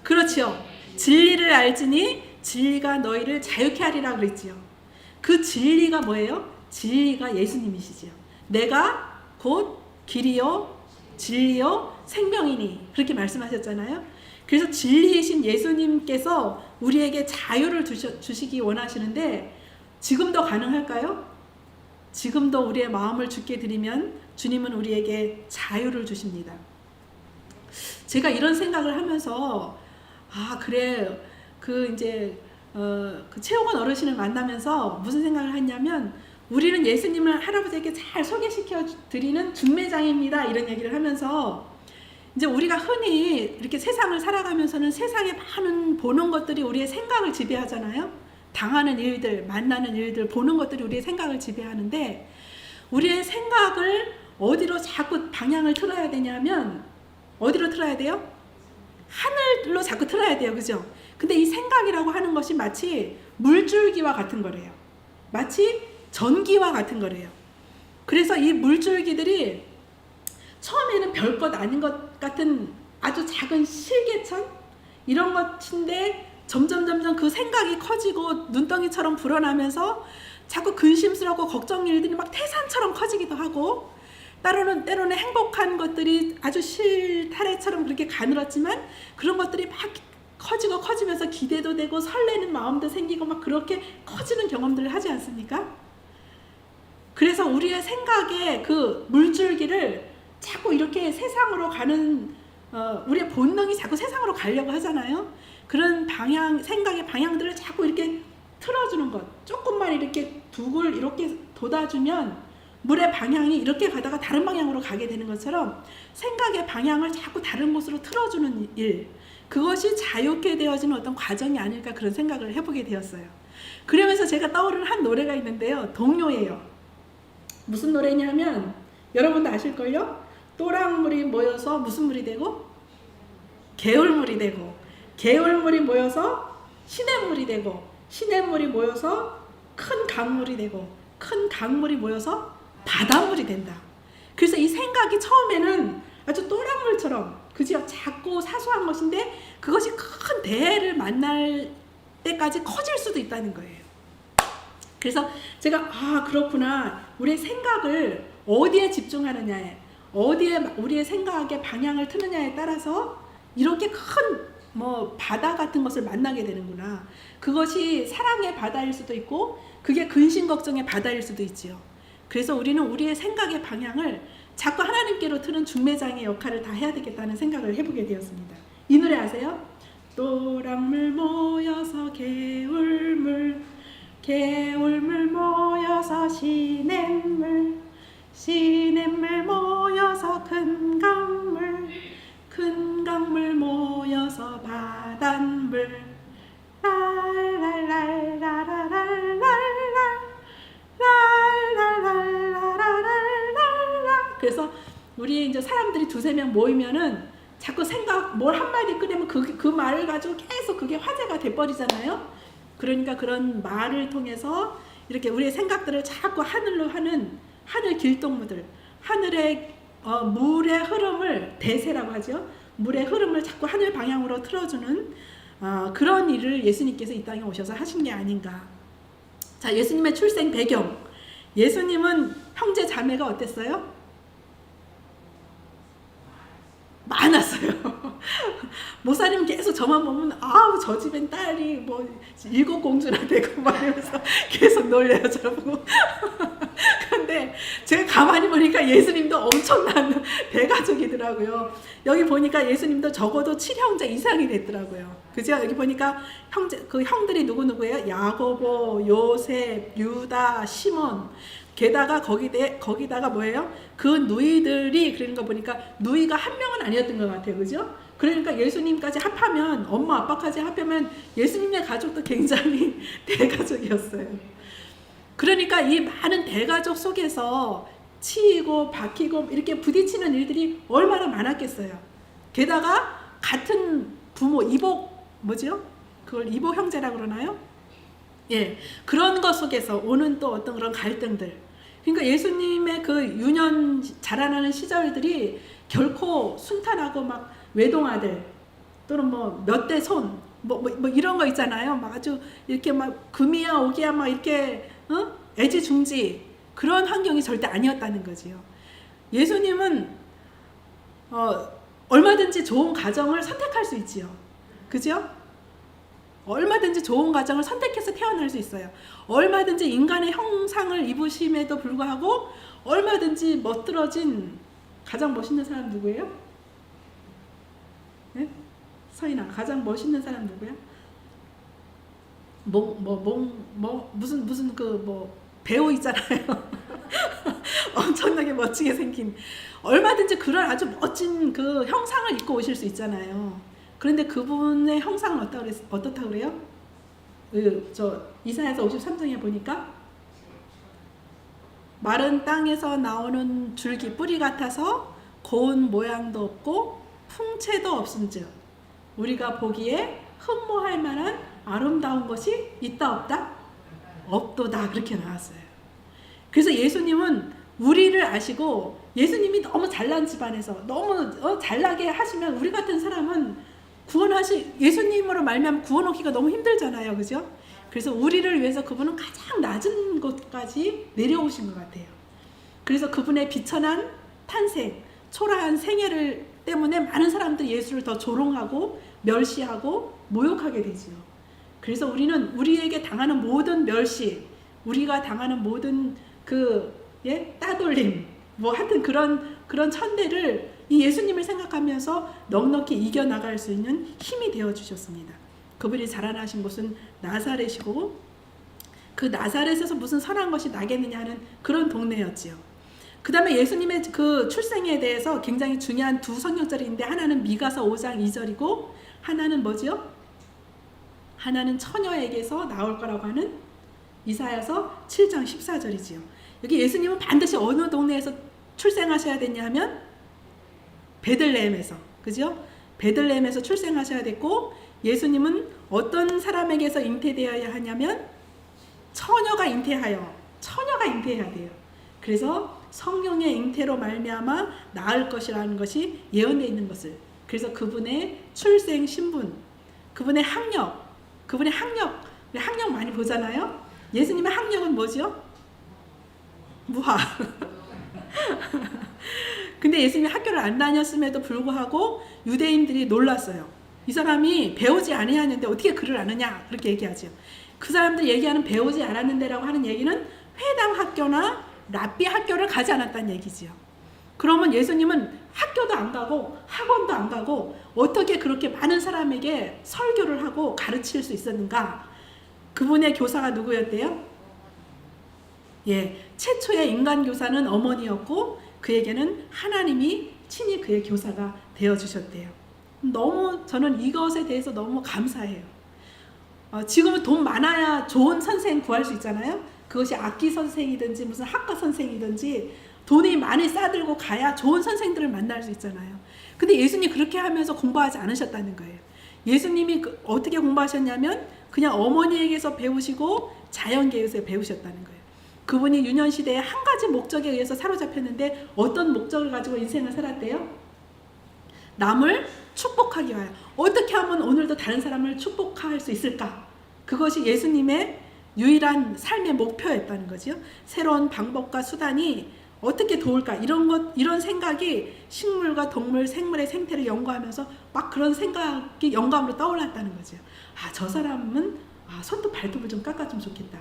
그렇죠. 진리를 알지니 진리가 너희를 자유케 하리라 그랬지요. 그 진리가 뭐예요? 진리가 예수님이시지요. 내가 곧 길이요 진리요 생명이니, 그렇게 말씀하셨잖아요. 그래서 진리이신 예수님께서 우리에게 자유를 주시기 원하시는데, 지금도 가능할까요? 지금도 우리의 마음을 주께 드리면 주님은 우리에게 자유를 주십니다. 제가 이런 생각을 하면서 그래, 그 최호건 어르신을 만나면서 무슨 생각을 했냐면, 우리는 예수님을 할아버지에게 잘 소개시켜 드리는 중매장입니다, 이런 얘기를 하면서, 이제 우리가 흔히 이렇게 세상을 살아가면서는 세상에 많은 보는 것들이 우리의 생각을 지배하잖아요. 당하는 일들, 만나는 일들, 보는 것들이 우리의 생각을 지배하는데, 우리의 생각을 어디로 자꾸 방향을 틀어야 되냐면, 어디로 틀어야 돼요? 하늘로 자꾸 틀어야 돼요. 그죠? 근데 이 생각이라고 하는 것이 마치 물줄기와 같은 거래요. 마치 전기와 같은 거래요. 그래서 이 물줄기들이 처음에는 별것 아닌 것 같은 아주 작은 실개천 이런 것인데, 점점 그 생각이 커지고 눈덩이처럼 불어나면서 자꾸 근심스럽고 걱정 일들이 막 태산처럼 커지기도 하고, 때로는 행복한 것들이 아주 실타래처럼 그렇게 가늘었지만 그런 것들이 막 커지면서 기대도 되고 설레는 마음도 생기고 막 그렇게 커지는 경험들을 하지 않습니까? 그래서 우리의 생각의 그 물줄기를 자꾸 이렇게 세상으로 가는, 우리의 본능이 자꾸 세상으로 가려고 하잖아요. 그런 생각의 방향들을 자꾸 이렇게 틀어주는 것, 조금만 이렇게 두굴 이렇게 돋아주면 물의 방향이 이렇게 가다가 다른 방향으로 가게 되는 것처럼 생각의 방향을 자꾸 다른 곳으로 틀어주는 일, 그것이 자유케 되어지는 어떤 과정이 아닐까, 그런 생각을 해보게 되었어요. 그러면서 제가 떠오르는 한 노래가 있는데요, 동요예요. 무슨 노래냐면 여러분도 아실걸요? 또랑물이 모여서 무슨 물이 되고? 개울물이 되고, 개울물이 모여서 시냇물이 되고, 시냇물이 모여서 큰 강물이 되고, 큰 강물이 모여서 바닷물이 된다. 그래서 이 생각이 처음에는 아주 또랑물처럼, 그죠? 작고 사소한 것인데 그것이 큰 대해를 만날 때까지 커질 수도 있다는 거예요. 그래서 제가 그렇구나, 우리의 생각을 어디에 집중하느냐에, 어디에 우리의 생각의 방향을 트느냐에 따라서 이렇게 큰 바다 같은 것을 만나게 되는구나. 그것이 사랑의 바다일 수도 있고 그게 근심 걱정의 바다일 수도 있지요. 그래서 우리는 우리의 생각의 방향을 자꾸 하나님께로 트는 중매장의 역할을 다 해야 되겠다는 생각을 해보게 되었습니다. 이 노래 아세요? 또랑물 모여서 개울물, 개울물 모여서 시냇물, 시냇물 모여서 큰 강물, 큰 강물 모여서 바닷물, 그래서 우리 이제 사람들이 두세 명 모이면은 자꾸 뭘 한마디 꺼내면 그 말을 가지고 계속 그게 화제가 돼버리잖아요. 그러니까 그런 말을 통해서 이렇게 우리의 생각들을 자꾸 하늘로 하는 하늘 길동무들, 하늘의 물의 흐름을, 대세라고 하죠. 물의 흐름을 자꾸 하늘 방향으로 틀어주는 그런 일을 예수님께서 이 땅에 오셔서 하신 게 아닌가. 자, 예수님의 출생 배경. 예수님은 형제 자매가 어땠어요? 많았어요. 모사님 계속 저만 보면 아우 저 집엔 딸이 뭐 7공주나 되고 막 이러면서 계속 놀려요 저보고. 근데 제가 가만히 보니까 예수님도 엄청난 대가족이더라고요. 여기 보니까 예수님도 적어도 7형제 이상이 됐더라고요. 그죠? 여기 보니까 그 형들이 누구누구예요? 야고보, 요셉, 유다, 시몬. 게다가 거기다가 뭐예요? 그 누이들이 그러는 거 보니까 누이가 한 명은 아니었던 것 같아요. 그죠? 그러니까 예수님까지 합하면 엄마 아빠까지 합하면 예수님의 가족도 굉장히 대가족이었어요. 그러니까 이 많은 대가족 속에서 치이고 박히고 이렇게 부딪히는 일들이 얼마나 많았겠어요. 게다가 같은 부모 이복 뭐죠? 그걸 이복 형제라고 그러나요? 예, 그런 것 속에서 오는 또 어떤 그런 갈등들. 그러니까 예수님의 그 유년 자라나는 시절들이 결코 순탄하고 막 외동아들 또는 뭐 몇 대 손 뭐 이런 거 있잖아요. 막 아주 이렇게 막 금이야 오기야 막 이렇게 애지중지 그런 환경이 절대 아니었다는 거지요. 예수님은 얼마든지 좋은 가정을 선택할 수 있지요. 그죠? 얼마든지 좋은 가정을 선택해서 태어날 수 있어요. 얼마든지 인간의 형상을 입으심에도 불구하고 얼마든지 멋들어진 가장 멋있는 사람 누구예요? 네? 서인아, 가장 멋있는 사람 누구야? 무슨 그 뭐 배우 있잖아요. 엄청나게 멋지게 생긴 얼마든지 그런 아주 멋진 그 형상을 입고 오실 수 있잖아요. 그런데 그분의 형상은 어떻다고 그래요? 저 이사야서 53장에 보니까 마른 땅에서 나오는 줄기 뿌리 같아서 고운 모양도 없고 풍채도 없은즉 우리가 보기에 흠모할 만한 아름다운 것이 있다 없다? 없도다. 그렇게 나왔어요. 그래서 예수님은 우리를 아시고 예수님이 너무 잘난 집안에서 너무 잘나게 하시면 우리 같은 사람은 예수님으로 말미암아 구원 얻기가 너무 힘들잖아요. 그죠? 그래서 우리를 위해서 그분은 가장 낮은 곳까지 내려오신 것 같아요. 그래서 그분의 비천한 탄생, 초라한 생애를 때문에 많은 사람들이 예수를 더 조롱하고 멸시하고 모욕하게 되지요. 그래서 우리는 우리에게 당하는 모든 멸시, 우리가 당하는 모든 따돌림, 뭐 하여튼 그런 천대를 이 예수님을 생각하면서 넉넉히 이겨나갈 수 있는 힘이 되어주셨습니다. 그분이 자라나신 곳은 나사렛이고 그 나사렛에서 무슨 선한 것이 나겠느냐 하는 그런 동네였지요. 그 다음에 예수님의 그 출생에 대해서 굉장히 중요한 두 성경절인데 하나는 미가서 5장 2절이고 하나는 뭐죠? 하나는 처녀에게서 나올 거라고 하는 이사야서 7장 14절이지요. 여기 예수님은 반드시 어느 동네에서 출생하셔야 되냐 하면 베들레헴에서, 그죠? 베들레헴에서 출생하셔야 됐고 예수님은 어떤 사람에게서 잉태되어야 하냐면 처녀가 잉태해야 돼요. 그래서 성령의 잉태로 말미암아 낳을 것이라는 것이 예언되어 있는 것을, 그래서 그분의 출생 신분, 그분의 학력 많이 보잖아요. 예수님의 학력은 뭐죠? 무화. 근데 예수님이 학교를 안 다녔음에도 불구하고 유대인들이 놀랐어요. 이 사람이 배우지 아니하는데 어떻게 글을 아느냐 그렇게 얘기하죠. 그 사람들이 얘기하는 배우지 않았는데라고 하는 얘기는 회당 학교나 랍비 학교를 가지 않았다는 얘기지요. 그러면 예수님은 학교도 안 가고 학원도 안 가고 어떻게 그렇게 많은 사람에게 설교를 하고 가르칠 수 있었는가? 그분의 교사가 누구였대요? 예, 최초의 인간 교사는 어머니였고 그에게는 하나님이 친히 그의 교사가 되어주셨대요. 너무 저는 이것에 대해서 너무 감사해요. 지금은 돈 많아야 좋은 선생 구할 수 있잖아요. 그것이 악기 선생이든지 무슨 학과 선생이든지 돈이 많이 싸들고 가야 좋은 선생들을 만날 수 있잖아요. 근데 예수님이 그렇게 하면서 공부하지 않으셨다는 거예요. 예수님이 어떻게 공부하셨냐면 그냥 어머니에게서 배우시고 자연계에서 배우셨다는 거예요. 그분이 유년시대에 한 가지 목적에 의해서 사로잡혔는데 어떤 목적을 가지고 인생을 살았대요? 남을 축복하기 위하여. 어떻게 하면 오늘도 다른 사람을 축복할 수 있을까? 그것이 예수님의 유일한 삶의 목표였다는 거죠. 새로운 방법과 수단이 어떻게 도울까 이런 생각이 식물과 동물, 생물의 생태를 연구하면서 막 그런 생각이 영감으로 떠올랐다는 거죠. 저 사람은 손톱 발톱을 좀 깎아주면 좋겠다.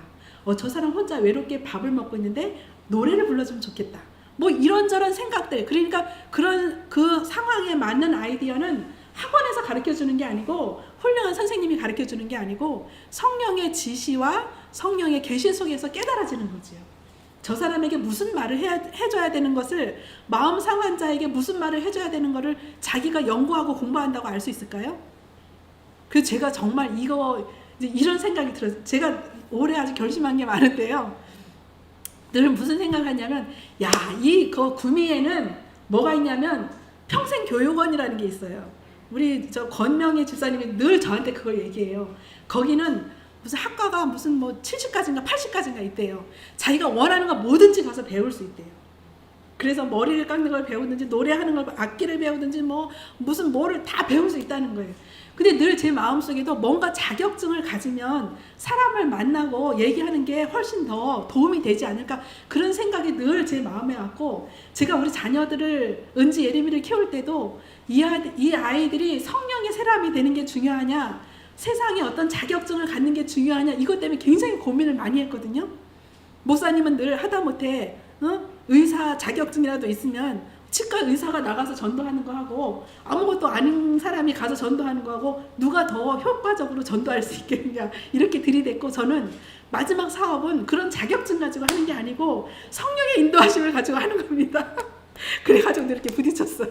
저 사람 혼자 외롭게 밥을 먹고 있는데 노래를 불러주면 좋겠다. 뭐 이런저런 생각들. 그러니까 그 상황에 맞는 아이디어는 학원에서 가르쳐주는 게 아니고 훌륭한 선생님이 가르쳐주는 게 아니고 성령의 지시와 성령의 계시 속에서 깨달아지는 거죠. 저 사람에게 무슨 말을 해줘야 되는 것을, 마음 상한 자에게 무슨 말을 해줘야 되는 것을 자기가 연구하고 공부한다고 알 수 있을까요? 그래서 제가 정말 이런 생각이 들어요. 제가 올해 아주 결심한 게 많은데요. 늘 무슨 생각을 하냐면, 그 구미에는 뭐가 있냐면 평생 교육원이라는 게 있어요. 우리 저 권명희 집사님이 늘 저한테 그걸 얘기해요. 거기는 무슨 학과가 무슨 70까지인가 80까지인가 있대요. 자기가 원하는 거 뭐든지 가서 배울 수 있대요. 그래서 머리를 깎는 걸 배우든지 노래하는 걸, 악기를 배우든지 무슨 뭐를 다 배울 수 있다는 거예요. 근데 늘 제 마음속에도 뭔가 자격증을 가지면 사람을 만나고 얘기하는 게 훨씬 더 도움이 되지 않을까, 그런 생각이 늘 제 마음에 왔고, 제가 우리 자녀들을, 은지 예림이를 키울 때도 이 아이들이 성령의 사람이 되는 게 중요하냐, 세상에 어떤 자격증을 갖는 게 중요하냐, 이것 때문에 굉장히 고민을 많이 했거든요. 목사님은 늘 하다못해 의사 자격증이라도 있으면 치과 의사가 나가서 전도하는 거 하고, 아무것도 아닌 사람이 가서 전도하는 거 하고, 누가 더 효과적으로 전도할 수 있겠느냐, 이렇게 들이댔고, 저는 마지막 사업은 그런 자격증 가지고 하는 게 아니고 성령의 인도하심을 가지고 하는 겁니다. 그래가지고 이렇게 부딪혔어요.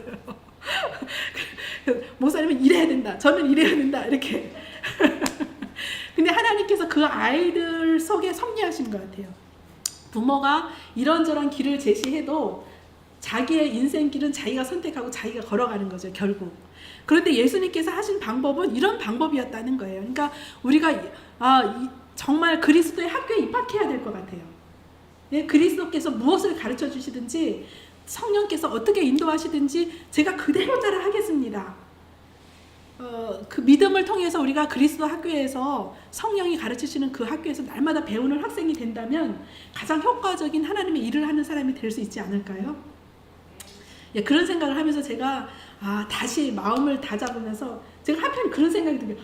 목사님은 이래야 된다, 저는 이래야 된다, 이렇게. 근데 하나님께서 그 아이들 속에 섭리하신 것 같아요. 부모가 이런저런 길을 제시해도 자기의 인생길은 자기가 선택하고 자기가 걸어가는 거죠, 결국. 그런데 예수님께서 하신 방법은 이런 방법이었다는 거예요. 그러니까 우리가 정말 그리스도의 학교에 입학해야 될 것 같아요. 그리스도께서 무엇을 가르쳐 주시든지, 성령께서 어떻게 인도하시든지 제가 그대로 따라 하겠습니다. 그 믿음을 통해서 우리가 그리스도 학교에서 성령이 가르치시는 그 학교에서 날마다 배우는 학생이 된다면 가장 효과적인 하나님의 일을 하는 사람이 될 수 있지 않을까요? 그런 생각을 하면서 제가 다시 마음을 다잡으면서 제가 한편 그런 생각이 들어요.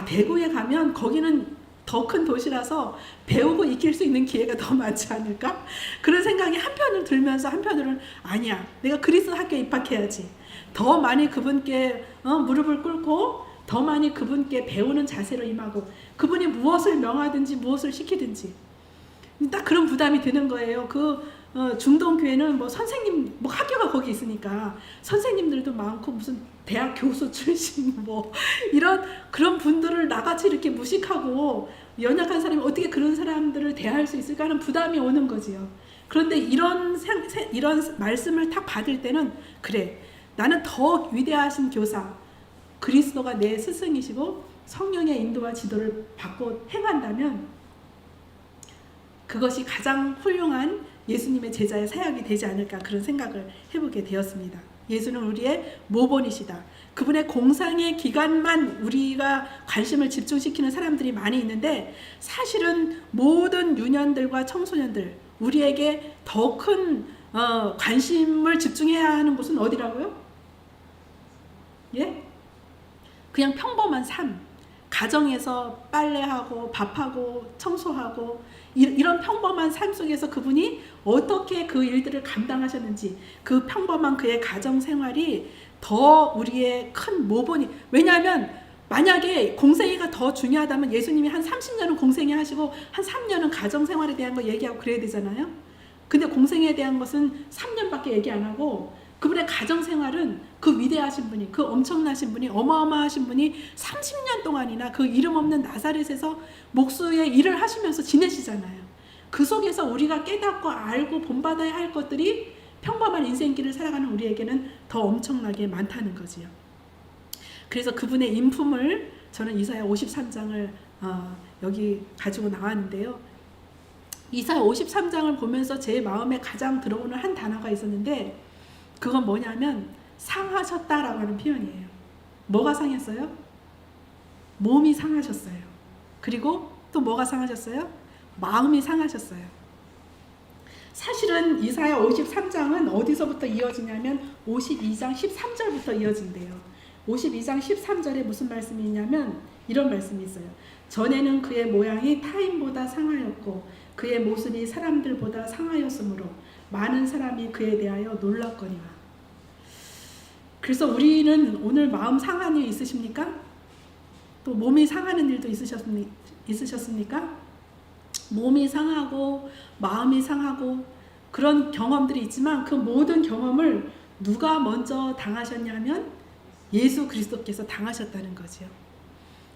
대구에 가면 거기는 더 큰 도시라서 배우고 익힐 수 있는 기회가 더 많지 않을까? 그런 생각이 한편으로 들면서 한편으로는 아니야, 내가 그리스도 학교에 입학해야지. 더 많이 그분께 무릎을 꿇고 더 많이 그분께 배우는 자세로 임하고, 그분이 무엇을 명하든지 무엇을 시키든지 딱 그런 부담이 드는 거예요. 중동교회는 선생님 학교가 거기 있으니까 선생님들도 많고 무슨 대학 교수 출신 이런 그런 분들을 나같이 이렇게 무식하고 연약한 사람이 어떻게 그런 사람들을 대할 수 있을까 하는 부담이 오는 거지요. 그런데 이런 말씀을 딱 받을 때는, 그래, 나는 더 위대하신 교사 그리스도가 내 스승이시고 성령의 인도와 지도를 받고 행한다면 그것이 가장 훌륭한 예수님의 제자의 사역이 되지 않을까, 그런 생각을 해보게 되었습니다. 예수는 우리의 모본이시다. 그분의 공상의 기간만 우리가 관심을 집중시키는 사람들이 많이 있는데, 사실은 모든 유년들과 청소년들, 우리에게 더 큰 관심을 집중해야 하는 곳은 어디라고요? 그냥 평범한 삶, 가정에서 빨래하고 밥하고 청소하고 이런 평범한 삶 속에서 그분이 어떻게 그 일들을 감당하셨는지, 그 평범한 그의 가정 생활이 더 우리의 큰 모본이, 왜냐하면 만약에 공생애가 더 중요하다면 예수님이 한 30년은 공생애 하시고 한 3년은 가정 생활에 대한 거 얘기하고 그래야 되잖아요. 근데 공생애에 대한 것은 3년밖에 얘기 안 하고, 그분의 가정생활은 그 위대하신 분이, 그 엄청나신 분이, 어마어마하신 분이 30년 동안이나 그 이름 없는 나사렛에서 목수의 일을 하시면서 지내시잖아요. 그 속에서 우리가 깨닫고 알고 본받아야 할 것들이 평범한 인생길을 살아가는 우리에게는 더 엄청나게 많다는 거지요. 그래서 그분의 인품을 저는 이사야 53장을 여기 가지고 나왔는데요. 이사야 53장을 보면서 제 마음에 가장 들어오는 한 단어가 있었는데, 그건 뭐냐면 상하셨다라고 하는 표현이에요. 뭐가 상했어요? 몸이 상하셨어요. 그리고 또 뭐가 상하셨어요? 마음이 상하셨어요. 사실은 이사야 53장은 어디서부터 이어지냐면 52장 13절부터 이어진대요. 52장 13절에 무슨 말씀이 있냐면 이런 말씀이 있어요. 전에는 그의 모양이 타인보다 상하였고 그의 모습이 사람들보다 상하였으므로 많은 사람이 그에 대하여 놀랐거니와. 그래서 우리는 오늘 마음 상한 일 있으십니까? 또 몸이 상하는 일도 있으셨습니까? 몸이 상하고 마음이 상하고 그런 경험들이 있지만 그 모든 경험을 누가 먼저 당하셨냐면 예수 그리스도께서 당하셨다는 거죠.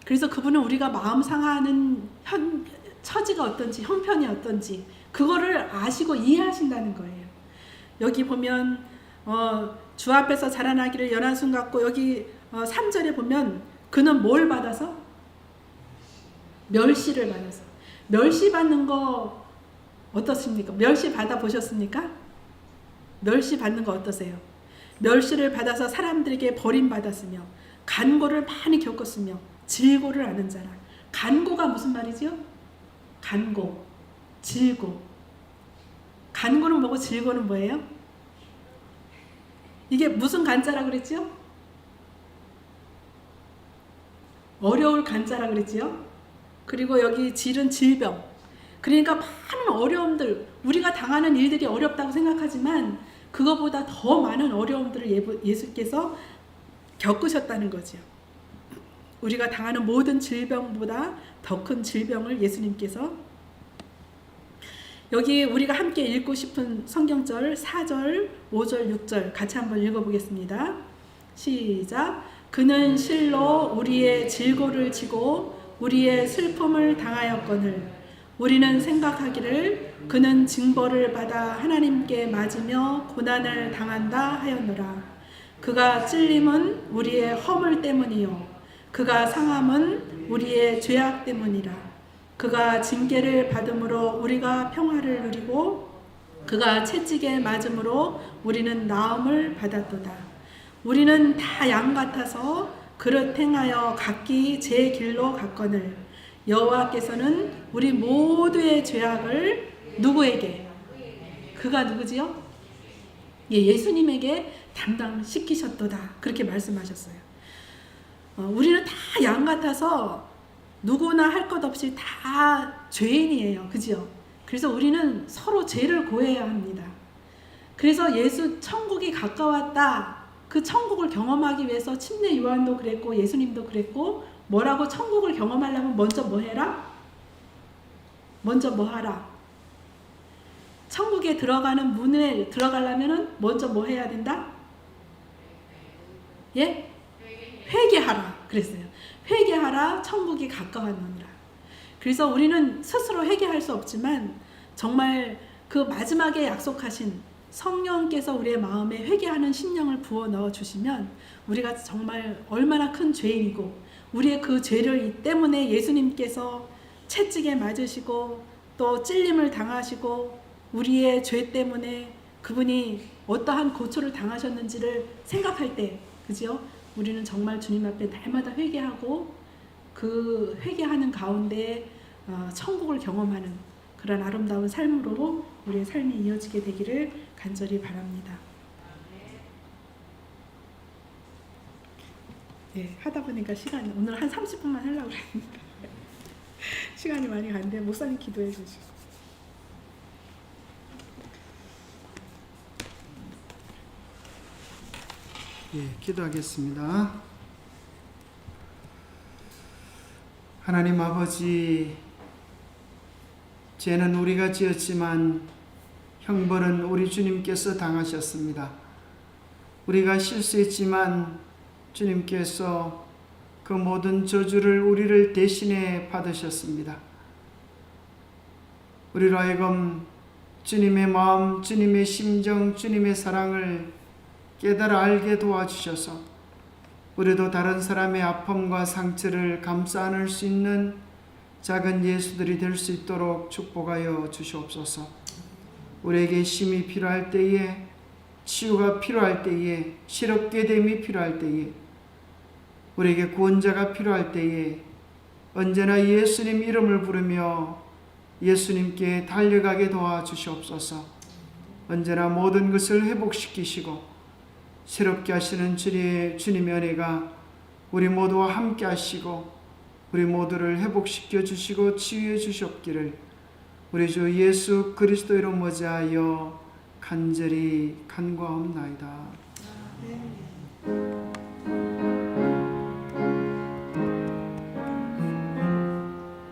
그래서 그분은 우리가 마음 상하는 처지가 어떤지 형편이 어떤지 그거를 아시고 이해하신다는 거예요. 여기 보면 주 앞에서 자라나기를 연한순 같고 여기 3절에 보면 그는 뭘 받아서? 멸시를 받아서. 멸시 받는 거 어떻습니까? 멸시 받아 보셨습니까? 멸시 받는 거 어떠세요? 멸시를 받아서 사람들에게 버림받았으며 간고를 많이 겪었으며 질고를 아는 자라. 간고가 무슨 말이죠? 간고, 질고. 간고는 뭐고 질고는 뭐예요? 이게 무슨 간자라 그랬죠? 어려울 간자라 그랬지요? 그리고 여기 질은 질병. 그러니까 많은 어려움들, 우리가 당하는 일들이 어렵다고 생각하지만 그거보다 더 많은 어려움들을 예수께서 겪으셨다는 거죠. 우리가 당하는 모든 질병보다 더 큰 질병을 예수님께서 여기 우리가 함께 읽고 싶은 성경절 4절, 5절, 6절 같이 한번 읽어보겠습니다. 시작. 그는 실로 우리의 질고를 지고 우리의 슬픔을 당하였거늘 우리는 생각하기를 그는 징벌을 받아 하나님께 맞으며 고난을 당한다 하였노라. 그가 찔림은 우리의 허물 때문이요 그가 상함은 우리의 죄악 때문이라. 그가 징계를 받음으로 우리가 평화를 누리고 그가 채찍에 맞음으로 우리는 나음을 받았도다. 우리는 다 양 같아서 그릇 행하여 각기 제 길로 갔거늘 여호와께서는 우리 모두의 죄악을 누구에게? 그가 누구지요? 예수님에게 담당시키셨도다. 그렇게 말씀하셨어요. 우리는 다 양 같아서 누구나 할 것 없이 다 죄인이에요. 그죠? 그래서 우리는 서로 죄를 고해야 합니다. 그래서 천국이 가까웠다. 그 천국을 경험하기 위해서 침례 요한도 그랬고 예수님도 그랬고 뭐라고 천국을 경험하려면 먼저 뭐 해라? 먼저 뭐 하라? 천국에 들어가는 문에 들어가려면 먼저 뭐 해야 된다? 예? 회개하라 그랬어요. 회개하라 천국이 가까웠느니라. 그래서 우리는 스스로 회개할 수 없지만 정말 그 마지막에 약속하신 성령께서 우리의 마음에 회개하는 심령을 부어 넣어 주시면 우리가 정말 얼마나 큰 죄인이고 우리의 그 죄를 때문에 예수님께서 채찍에 맞으시고 또 찔림을 당하시고 우리의 죄 때문에 그분이 어떠한 고초를 당하셨는지를 생각할 때 그죠? 우리는 정말 주님 앞에 날마다 회개하고 그 회개하는 가운데 천국을 경험하는 그런 아름다운 삶으로 우리의 삶이 이어지게 되기를 간절히 바랍니다. 네, 하다 보니까 시간이 오늘 한 30분만 하려고 그랬는데 시간이 많이 간대. 목사님 기도해 주시고. 예, 기도하겠습니다. 하나님 아버지, 죄는 우리가 지었지만 형벌은 우리 주님께서 당하셨습니다. 우리가 실수했지만 주님께서 그 모든 저주를 우리를 대신해 받으셨습니다. 우리로 하여금 주님의 마음, 주님의 심정, 주님의 사랑을 깨달아 알게 도와주셔서 우리도 다른 사람의 아픔과 상처를 감싸 안을 수 있는 작은 예수들이 될 수 있도록 축복하여 주시옵소서. 우리에게 힘이 필요할 때에, 치유가 필요할 때에, 실업게 됨이 필요할 때에, 우리에게 구원자가 필요할 때에 언제나 예수님 이름을 부르며 예수님께 달려가게 도와주시옵소서. 언제나 모든 것을 회복시키시고 새롭게 하시는 주님의 은혜가 우리 모두와 함께 하시고 우리 모두를 회복시켜 주시고 치유해 주시옵기를 우리 주 예수 그리스도 이름 모자하여 간절히 간구하옵나이다. 네.